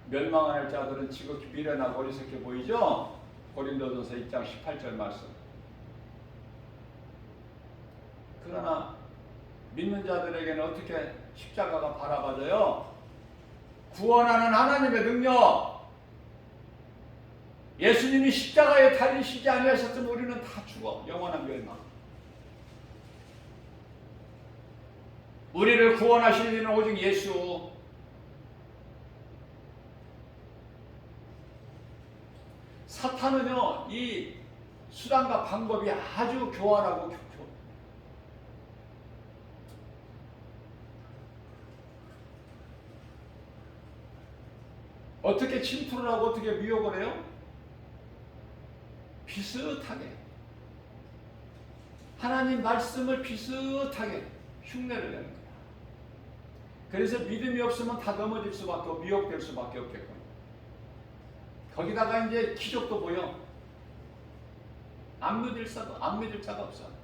멸망할 자들은 지극히 미련하고 어리석게 보이죠? 고린도전서 2장 18절 말씀. 그러나 믿는 자들에게는 어떻게 십자가가 바라봐져요? 구원하는 하나님의 능력. 예수님이 십자가에 달리시지 아니하셨으면 우리는 다 죽어. 영원한 멸망. 우리를 구원하실 이는 오직 예수. 사탄은요, 이 수단과 방법이 아주 교활하고 어떻게 침투를 하고 어떻게 미혹을 해요? 비슷하게. 하나님 말씀을 비슷하게 흉내를 내는 거야. 그래서 믿음이 없으면 다 넘어질 수밖에 없고 미혹될 수밖에 없겠고. 거기다가 이제 기적도 보여. 안 믿을 자가 없어.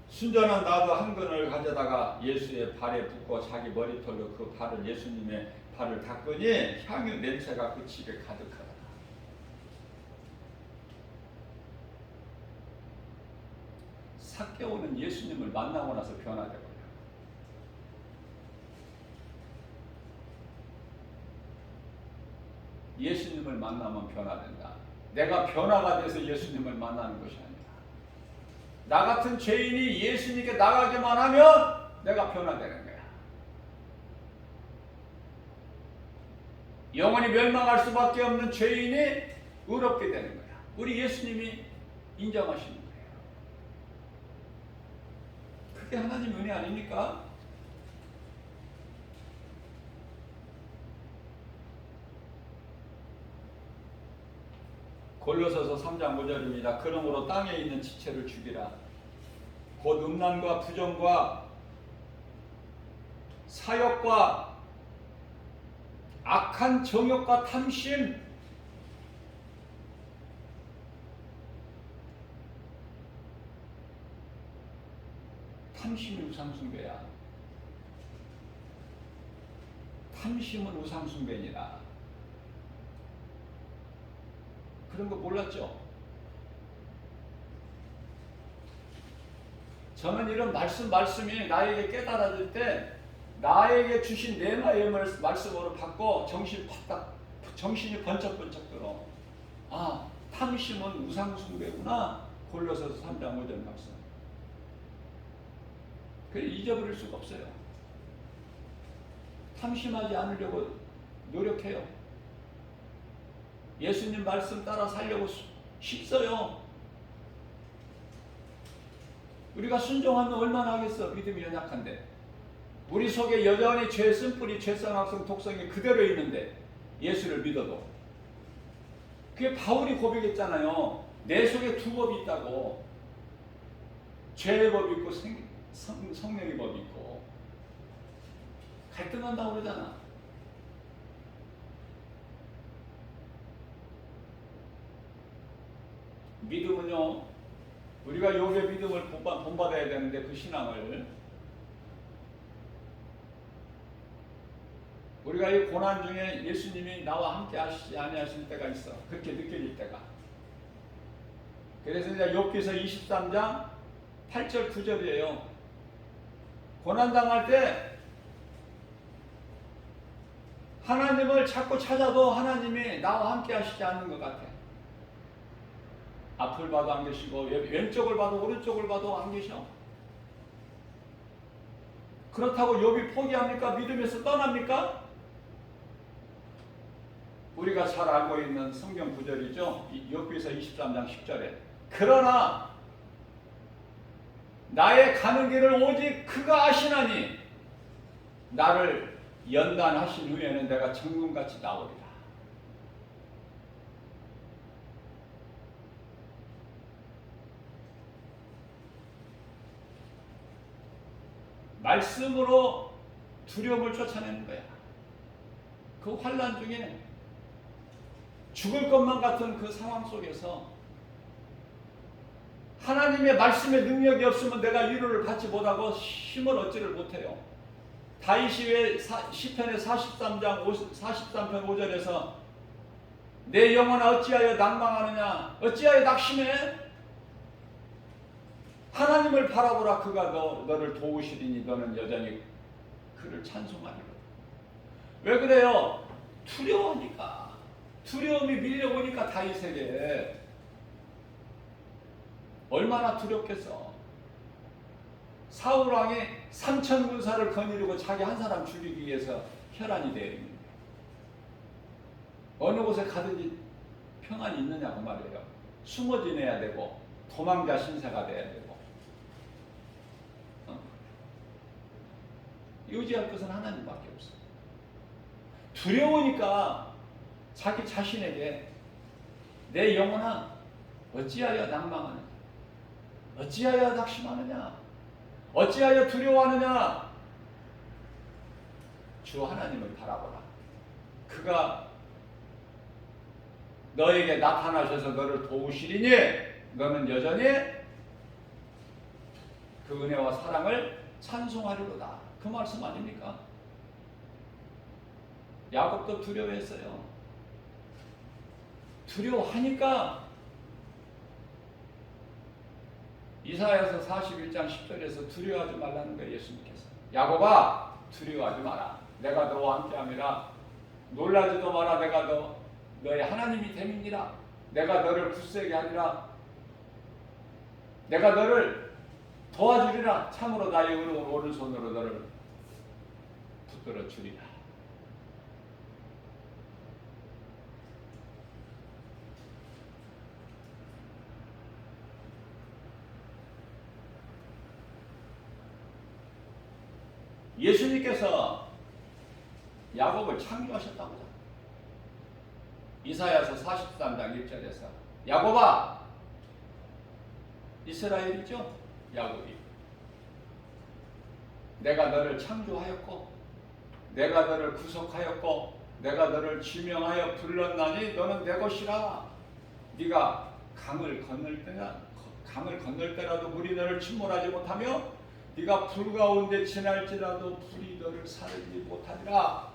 순전한 나도 한 근을 가져다가 예수의 발에 붓고 자기 머리털로 그 발을 예수님의 발을 닦으니 향유 냄새가 그 집에 가득하더라. 삭개오는 예수님을 만나고 나서 변화되고요. 예수님을 만나면 변화된다. 내가 변화가 돼서 예수님을 만나는 것이 아니라 나 같은 죄인이 예수님께 나가기만 하면 내가 변화되는 거야. 영원히 멸망할 수밖에 없는 죄인이 의롭게 되는 거야. 우리 예수님이 인정하시는 거예요. 그게 하나님 은혜 아닙니까? 골로새서 3장 5절입니다. 그러므로 땅에 있는 지체를 죽이라. 곧 음란과 부정과 사욕과 악한 정욕과 탐심, 탐심이 우상숭배야. 탐심은 우상숭배니라. 그런 거 몰랐죠? 저는 이런 말씀이 나에게 깨달아질 때 나에게 주신 내마의 말씀으로 받고 정신이 번쩍번쩍 들어. 아, 탐심은 우상숭배구나. 골로새서 3장 5절 말씀. 그래 잊어버릴 수가 없어요. 탐심하지 않으려고 노력해요. 예수님 말씀 따라 살려고 쉽어요. 우리가 순종하면 얼마나 하겠어. 믿음이 연약한데. 우리 속에 여전히 죄 쓴뿌리, 죄성, 악성, 독성이 그대로 있는데 예수를 믿어도. 그게 바울이 고백했잖아요. 내 속에 두 법이 있다고. 죄의 법이 있고 성령의 법이 있고. 갈등한다고 그러잖아. 믿음은요, 우리가 욥의 믿음을 본받아야 되는데 그 신앙을 우리가 이 고난 중에 예수님이 나와 함께 하시지 아니하실 때가 있어. 그렇게 느껴질 때가. 그래서 이제 욥기서 23장 8절 9절이에요. 고난 당할 때 하나님을 자꾸 찾아도 하나님이 나와 함께 하시지 않는 것 같아. 앞을 봐도 안 계시고 왼쪽을 봐도 오른쪽을 봐도 안 계셔. 그렇다고 욥이 포기합니까? 믿음에서 떠납니까? 우리가 잘 알고 있는 성경 구절이죠. 욥기서 23장 10절에 그러나 나의 가는 길을 오직 그가 아시나니 나를 연단하신 후에는 내가 정금같이 나오리라. 말씀으로 두려움을 쫓아내는 거야. 그 환난 중에 죽을 것만 같은 그 상황 속에서 하나님의 말씀의 능력이 없으면 내가 위로를 받지 못하고 힘을 얻지를 못해요. 다윗이 왜 시편의 43편 5절에서 내 영혼아 어찌하여 낭망하느냐 어찌하여 낙심해? 하나님을 바라보라. 그가 너를 도우시리니 너는 여전히 그를 찬송하리라. 왜 그래요? 두려우니까. 두려움이 밀려오니까 다윗에게 얼마나 두렵겠어. 사울왕이 3천 군사를 거느리고 자기 한 사람 죽이기 위해서 혈안이 되어 있는 거예요. 어느 곳에 가든지 평안이 있느냐고 말이에요. 숨어 지내야 되고 도망자 신세가 돼야 되고 의지할 것은 하나님밖에 없어. 두려우니까 자기 자신에게 내 영혼아 어찌하여 낭망하느냐, 어찌하여 낙심하느냐, 어찌하여 두려워하느냐. 주 하나님을 바라보라. 그가 너에게 나타나셔서 너를 도우시리니 너는 여전히 그 은혜와 사랑을 찬송하리로다. 그 말씀 아닙니까? 야곱도 두려워했어요. 두려워하니까 이사야서 41장 10절에서 두려워하지 말라는 거예요. 예수님께서. 야곱아 두려워하지 마라. 내가 너와 함께함이라. 놀라지도 마라. 내가 너의 하나님이 됨이니라. 내가 너를 굳세게 하리라. 내가 너를 도와주리라. 참으로 나의 오른손으로 너를 붙들어 주리라. 예수님께서 야곱을 창조하셨다고 하잖아요. 이사야서 43장 1절에서 야곱아, 이스라엘이죠? 야곱이. 내가 너를 창조하였고 내가 너를 구속하였고 내가 너를 지명하여 불렀나니 너는 내 것이라. 네가 강을 건널 때라도 물이 너를 침몰하지 못하며 네가 불 가운데 지날지라도 불이 너를 사르지 못하리라.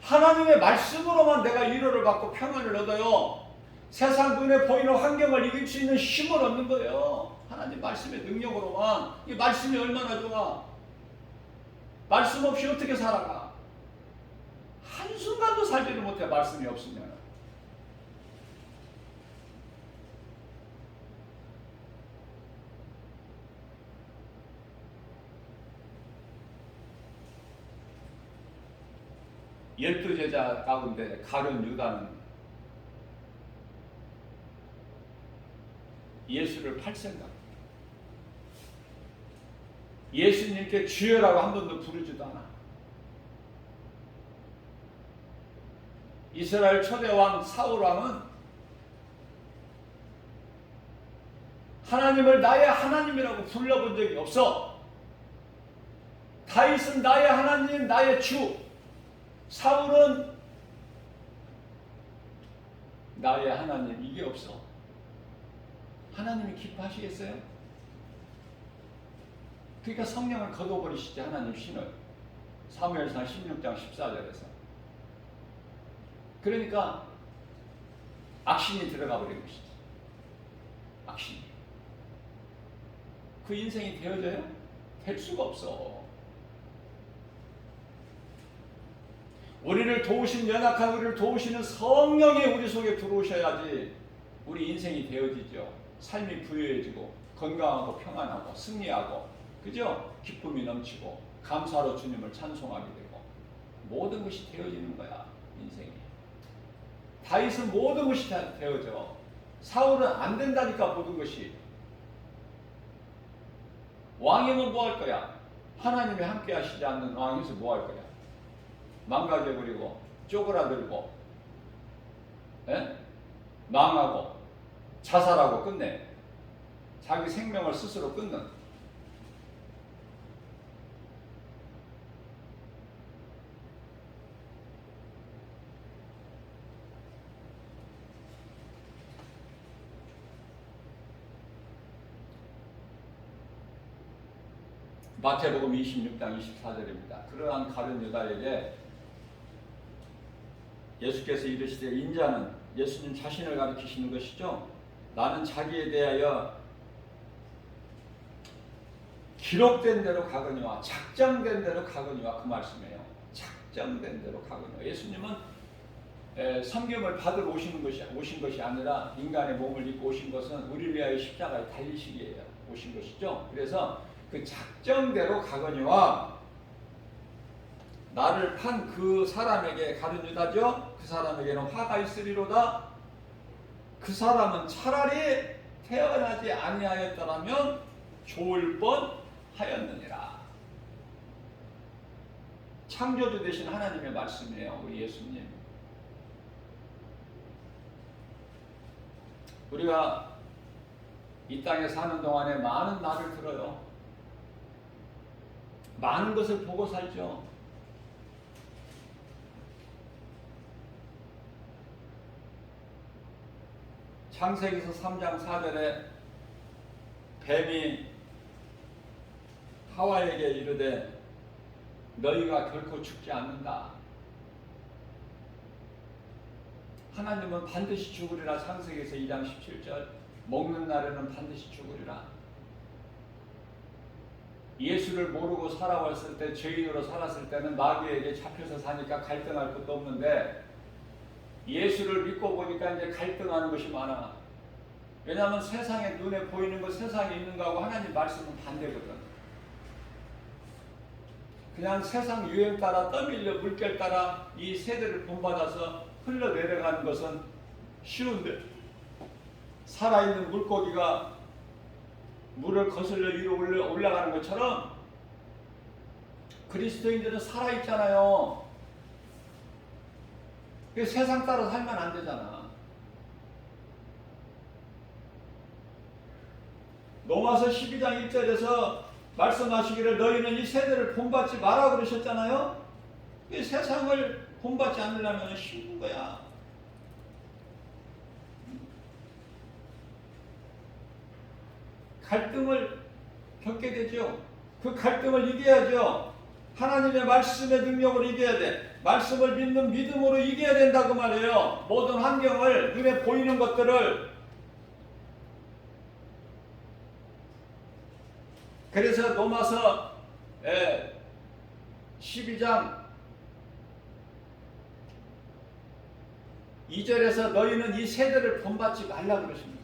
하나님의 말씀으로만 내가 위로를 받고 평안을 얻어요. 세상 눈에 보이는 환경을 이길 수 있는 힘을 얻는 거예요. 하나님 말씀의 능력으로만. 이 말씀이 얼마나 좋아. 말씀 없이 어떻게 살아가? 한순간도 살지를 못해. 말씀이 없으면. 열두 제자 가운데 가룟 유다는 예수를 팔 생각. 예수님께 주여라고 한 번도 부르지도 않아. 이스라엘 초대왕 사울왕은 하나님을 나의 하나님이라고 불러본 적이 없어. 다윗은 나의 하나님, 나의 주. 사울은 나의 하나님, 이게 없어. 하나님이 기뻐하시겠어요? 그러니까 성령을 거둬버리시지, 하나님 신을. 사무엘상 16장 14절에서. 그러니까 악신이 들어가 버린 것이지. 악신이. 그 인생이 되어져요? 될 수가 없어. 우리를 도우신, 연약한 우리를 도우시는 성령이 우리 속에 들어오셔야지 우리 인생이 되어지죠. 삶이 부유해지고 건강하고 평안하고 승리하고, 그죠? 기쁨이 넘치고 감사로 주님을 찬송하게 되고 모든 것이 되어지는 거야, 인생이. 다윗은 모든 것이 다 되어져. 사울은 안 된다니까, 모든 것이. 왕이면 뭐 할 거야? 하나님이 함께 하시지 않는 왕에서 뭐 할 거야? 망가져버리고 쪼그라들고, 에? 망하고 자살하고 끝내. 자기 생명을 스스로 끊는. 마태복음 26장 24절입니다. 그러한 가룟 유다에게 예수께서 이르시되, 인자는 예수님 자신을 가리키시는 것이죠. 나는 자기에 대하여 기록된 대로 가거니와 작정된 대로 가거니와, 그 말씀이에요. 작정된 대로 가거니와. 예수님은 성경을 받으러 오신 것이 아니라 인간의 몸을 입고 오신 것은 우리를 위하여 십자가에 달리시기 위해 오신 것이죠. 그래서 그 작정대로 가거니와, 나를 판 그 사람에게, 가룟 유다죠, 그 사람에게는 화가 있으리로다. 그 사람은 차라리 태어나지 아니하였더라면 좋을 뻔하였느니라. 창조주 되신 하나님의 말씀이에요, 우리 예수님. 우리가 이 땅에 사는 동안에 많은 말을 들어요. 많은 것을 보고 살죠. 창세기서 3장 4절에 뱀이 하와에게 이르되 너희가 결코 죽지 않는다. 하나님은 반드시 죽으리라. 창세기에서 2장 17절 먹는 날에는 반드시 죽으리라. 예수를 모르고 살아왔을 때, 죄인으로 살았을 때는 마귀에게 잡혀서 사니까 갈등할 것도 없는데 예수를 믿고 보니까 이제 갈등하는 것이 많아. 왜냐하면 세상에 눈에 보이는 것, 세상에 있는 거하고 하나님 말씀은 반대거든. 그냥 세상 유행 따라 떠밀려 물결 따라 이 세대를 본받아서 흘러내려가는 것은 쉬운데, 살아있는 물고기가 물을 거슬러 위로 올라가는 것처럼 그리스도인들은 살아있잖아요. 세상 따라 살면 안 되잖아. 로마서 12장 1절에서 말씀하시기를 너희는 이 세대를 본받지 마라 그러셨잖아요. 이 세상을 본받지 않으려면 쉬운 거야. 갈등을 겪게 되죠. 그 갈등을 이겨야죠. 하나님의 말씀의 능력으로 이겨야 돼. 말씀을 믿는 믿음으로 이겨야 된다고 말해요. 모든 환경을, 눈에 보이는 것들을. 그래서 로마서 12장 2절에서 너희는 이 세대를 본받지 말라 그러십니다.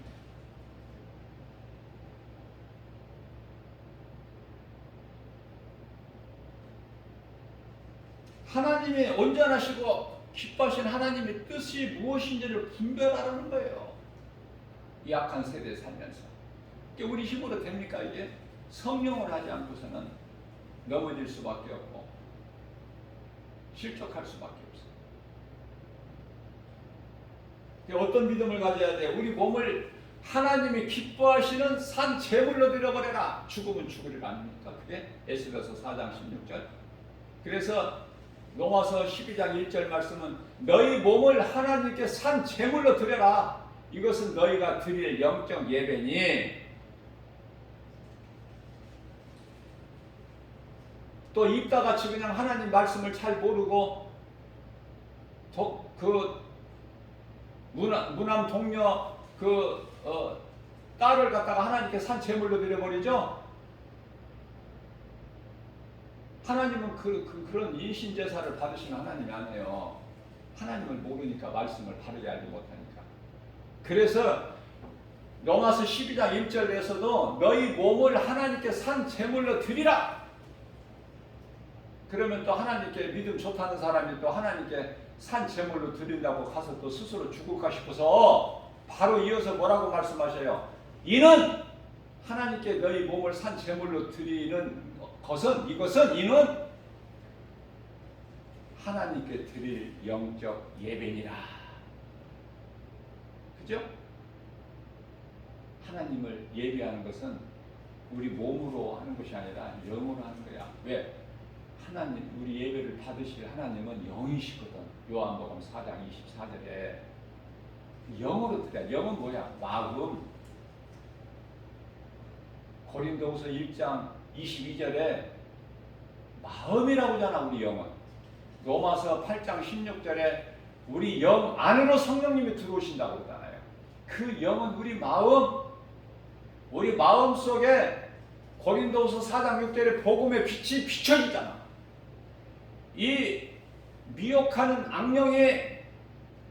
하나님이 온전하시고 기뻐하신 하나님의 뜻이 무엇인지를 분별하라는 거예요. 이 악한 세대에 살면서. 우리 힘으로 됩니까 이게? 성령을 하지 않고서는 넘어질 수밖에 없고 실족할 수밖에 없어요. 어떤 믿음을 가져야 돼? 우리 몸을 하나님이 기뻐하시는 산 제물로 드려버려라. 죽으면 죽으리라 아닙니까? 그게 에스더서 4장 16절. 그래서 로마서 12장 1절 말씀은 너희 몸을 하나님께 산 제물로 드려라. 이것은 너희가 드릴 영적 예배니. 또 입다같이 그냥 하나님 말씀을 잘 모르고 그 무남 동료 딸을 갖다가 하나님께 산 제물로 드려버리죠. 하나님은 그런 인신제사를 받으시는 하나님이 아니에요. 하나님을 모르니까, 말씀을 바르게 알지 못하니까. 그래서 로마서 12장 1절에서도 너희 몸을 하나님께 산 제물로 드리라. 그러면 또 하나님께 믿음 좋다는 사람이 또 하나님께 산 제물로 드린다고 가서 또 스스로 죽을까 싶어서 바로 이어서 뭐라고 말씀하셔요? 이는 하나님께 너희 몸을 산 제물로 드리는 이것은 이는 하나님께 드릴 영적 예배니라. 그죠? 하나님을 예배하는 것은 우리 몸으로 하는 것이 아니라 영으로 하는 거야. 왜? 하나님, 우리 예배를 받으실 하나님은 영이시거든. 요한복음 4장 24절에 영으로 드려. 영은 뭐야? 마음. 고린도후서 1장 22절에 마음이라고 하잖아. 우리 영은. 로마서 8장 16절에 우리 영 안으로 성령님이 들어오신다고 그러잖아요. 그 영은 우리 마음 속에 고린도후서 4장 6절에 복음의 빛이 비춰지잖아. 이 미혹하는 악령의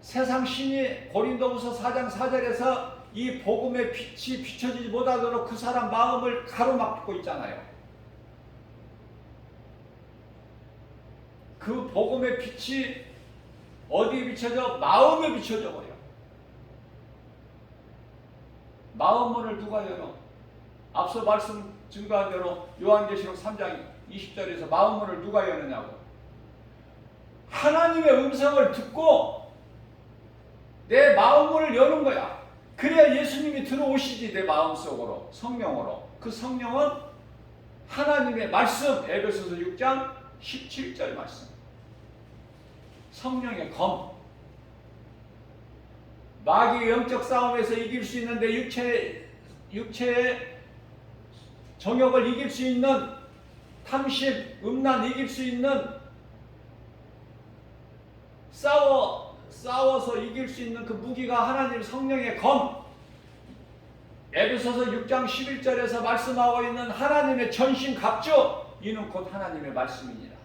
세상 신이 고린도후서 4장 4절에서 이 복음의 빛이 비춰지지 못하도록 그 사람 마음을 가로막고 있잖아요. 그 복음의 빛이 어디에 비춰져? 마음에 비춰져 버려. 마음 문을 누가 열어? 앞서 말씀 증거한 대로 요한계시록 3장 20절에서 마음 문을 누가 여느냐고. 하나님의 음성을 듣고 내 마음 문을 여는 거야. 그래야 예수님이 들어오시지 내 마음속으로 성령으로. 그 성령은 하나님의 말씀 에베소서 6장 17절 말씀. 성령의 검. 마귀의 영적 싸움에서 이길 수 있는데 육체의 정욕을 이길 수 있는 탐심, 음란 이길 수 있는 싸워서 이길 수 있는 그 무기가 하나님 성령의 검. 에베소서 6장 11절에서 말씀하고 있는 하나님의 전신 갑주, 이는 곧 하나님의 말씀이니라.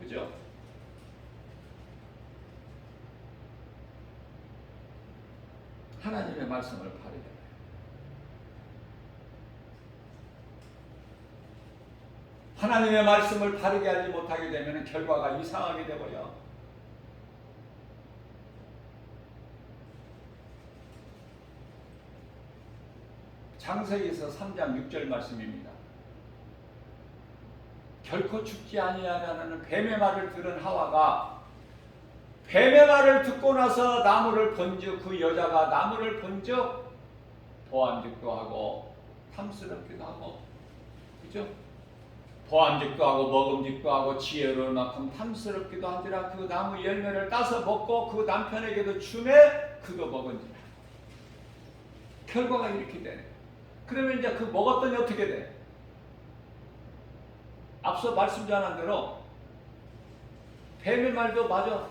그죠? 하나님의 말씀을 바르게 해요. 하나님의 말씀을 바르게 하지 못하게 되면 결과가 이상하게 되버려. 창세기서 3장 6절 말씀입니다. 결코 죽지 아니하라는 뱀의 말을 들은 하와가 뱀의 말을 듣고 나서 나무를 본즉 그 여자가 나무를 본즉 보암직도 하고 탐스럽기도 하고, 그죠? 보암직도 하고 먹음직도 하고 지혜로울 만큼 탐스럽기도 한지라 그 나무 열매를 따서 먹고 그 남편에게도 주매 그도 먹은지라. 결과가 이렇게 되네. 그러면 이제 그 먹었더니 어떻게 돼? 앞서 말씀 전한 대로 뱀의 말도 맞아.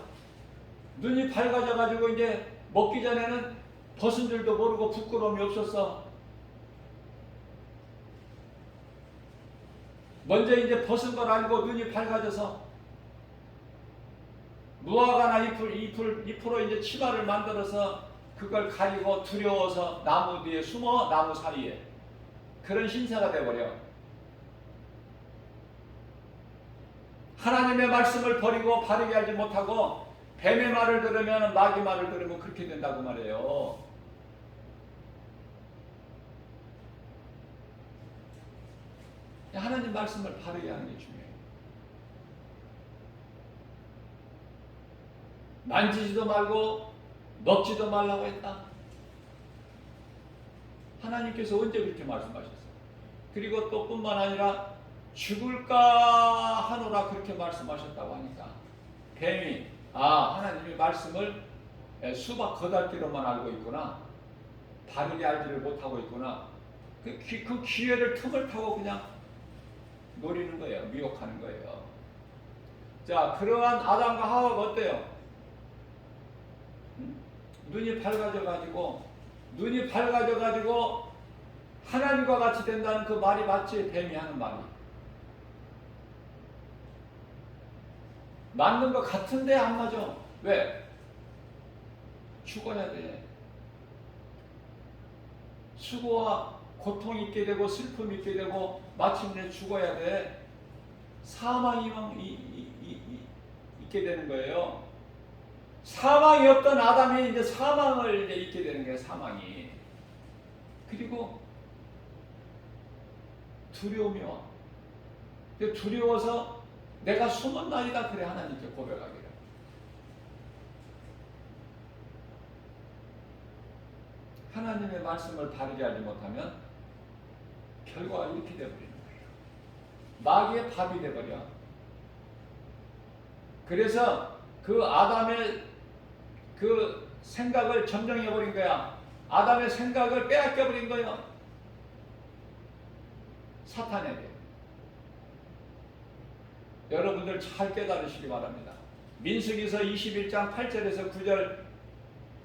눈이 밝아져가지고 이제 먹기 전에는 벗은 줄도 모르고 부끄러움이 없었어. 먼저 이제 벗은 걸 알고 눈이 밝아져서 무화과나 잎으로 이제 치마를 만들어서 그걸 가리고 두려워서 나무 뒤에 숨어 나무 사이에 그런 신세가 돼버려. 하나님의 말씀을 버리고 바르게 하지 못하고 뱀의 말을 들으면 마귀 말을 들으면 그렇게 된다고 말해요. 하나님 말씀을 바르게 하는 게 중요해요. 만지지도 말고 먹지도 말라고 했다. 하나님께서 언제 그렇게 말씀하셨어요? 그리고 또 뿐만 아니라 죽을까 하노라 그렇게 말씀하셨다고 하니까 뱀이 하나님의 말씀을 수박 거달기로만 알고 있구나. 바르게 알지를 못하고 있구나. 그 기회를 틈을 타고 그냥 노리는 거예요. 미혹하는 거예요. 자, 그러한 아담과 하와가 어때요? 눈이 밝아져가지고 하나님과 같이 된다는 그 말이 맞지? 뱀이 하는 말이 맞는 것 같은데 안 맞아. 왜? 죽어야 돼. 수고와 고통이 있게 되고 슬픔이 있게 되고 마침내 죽어야 돼. 사망이 있게 되는 거예요. 사망이 없던 아담이 이제 사망을 이제 잊게 되는 거예요. 사망이. 그리고 두려움이 와. 두려워서 내가 숨은 나이다 그래 하나님께 고백하기를. 하나님의 말씀을 바르게 하지 못하면 결과가 이렇게 되어버리는 거예요. 마귀의 밥이 되어버려. 그래서 그 아담의 그 생각을 점령해버린 거야. 아담의 생각을 빼앗겨버린 거야. 사탄에게. 여러분들 잘 깨달으시기 바랍니다. 민수기서 21장 8절에서 9절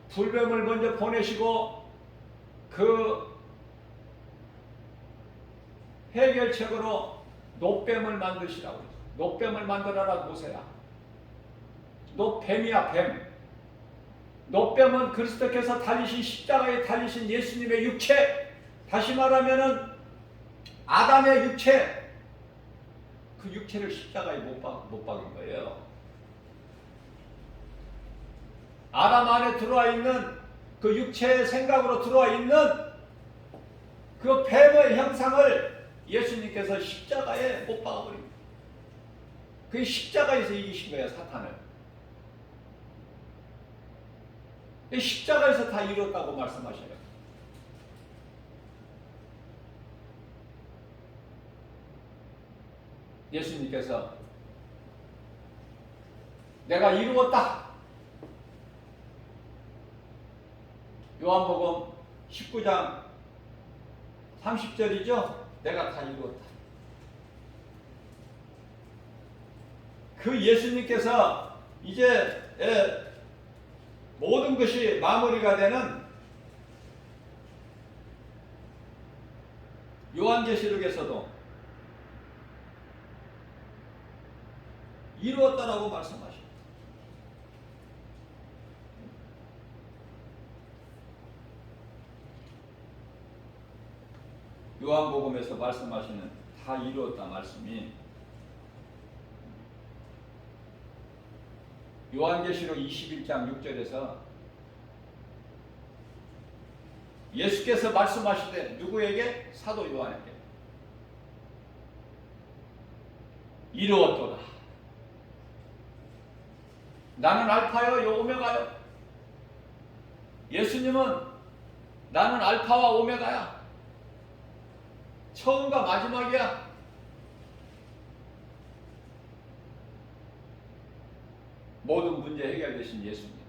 불뱀을 먼저 보내시고 그 해결책으로 노뱀을 만드시라고. 노뱀을 만들어라 모세야. 노뱀이야 뱀. 노뱀은 그리스도께서 달리신 십자가에 달리신 예수님의 육체, 다시 말하면은 아담의 육체, 그 육체를 십자가에 못 박은 거예요. 아담 안에 들어와 있는 그 육체의 생각으로 들어와 있는 그 뱀의 형상을 예수님께서 십자가에 못 박아버린 거예요. 그 십자가에서 이기신 거예요, 사탄을. 십자가에서 다 이뤘다고 말씀하셔요. 예수님께서 내가 이루었다. 요한복음 19장 30절이죠. 내가 다 이루었다. 그 예수님께서 이제 모든 것이 마무리가 되는 요한계시록에서도 이루었다라고 말씀하십니다. 요한복음에서 말씀하시는 다 이루었다 말씀이 요한계시록 21장 6절에서 예수께서 말씀하시되 누구에게? 사도 요한에게 이루었도다. 나는 알파요 오메가요. 예수님은 나는 알파와 오메가야. 처음과 마지막이야. 모든 문제 해결되신 예수님.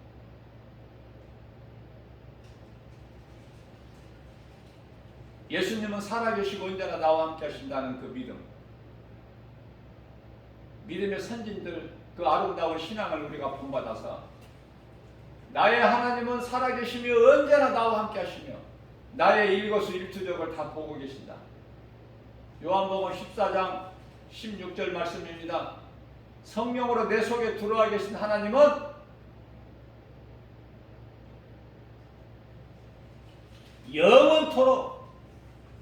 예수님은 살아계시고 언제나 나와 함께 하신다는 그 믿음. 믿음의 선진들 그 아름다운 신앙을 우리가 본받아서 나의 하나님은 살아계시며 언제나 나와 함께 하시며 나의 일거수일투족을 다 보고 계신다. 요한복음 14장 16절 말씀입니다. 성령으로 내 속에 들어와 계신 하나님은 영원토록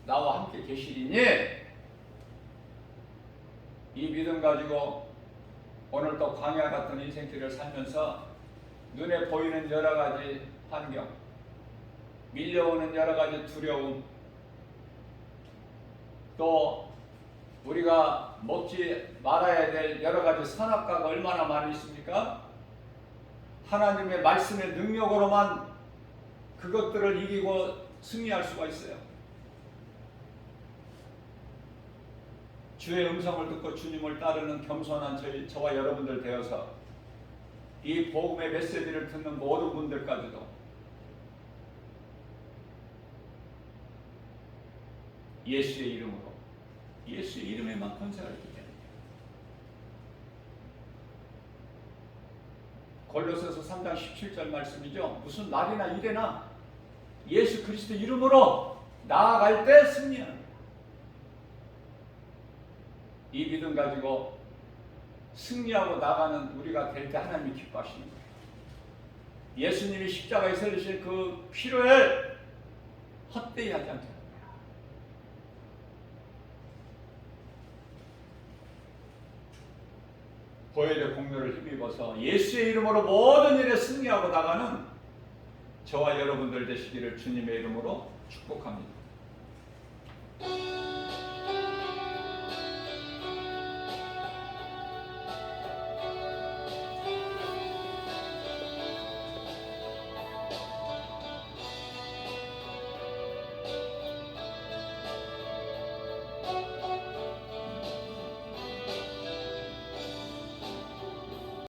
나와 함께 계시리니 이 믿음 가지고 오늘도 광야 같은 인생길을 살면서 눈에 보이는 여러 가지 환경, 밀려오는 여러 가지 두려움, 또 우리가 먹지 말아야 될 여러 가지 선악과가 얼마나 많이 있습니까? 하나님의 말씀의 능력으로만 그것들을 이기고 승리할 수가 있어요. 주의 음성을 듣고 주님을 따르는 겸손한 저와 여러분들 되어서 이 복음의 메시지를 듣는 모든 분들까지도 예수의 이름으로, 예수의 이름에만 권세가 있기 때문에 골로새서 3장 17절 말씀이죠. 무슨 날이나 일에나 예수 그리스도 이름으로 나아갈 때 승리하는 거예요. 이 믿음 가지고 승리하고 나가는 우리가 될 때 하나님이 기뻐하시는 거예요. 예수님이 십자가에 설리신 그 피를 헛되이 하지 않게 합니다. 보혈의 공로를 힘입어서 예수의 이름으로 모든 일에 승리하고 나가는 저와 여러분들 되시기를 주님의 이름으로 축복합니다.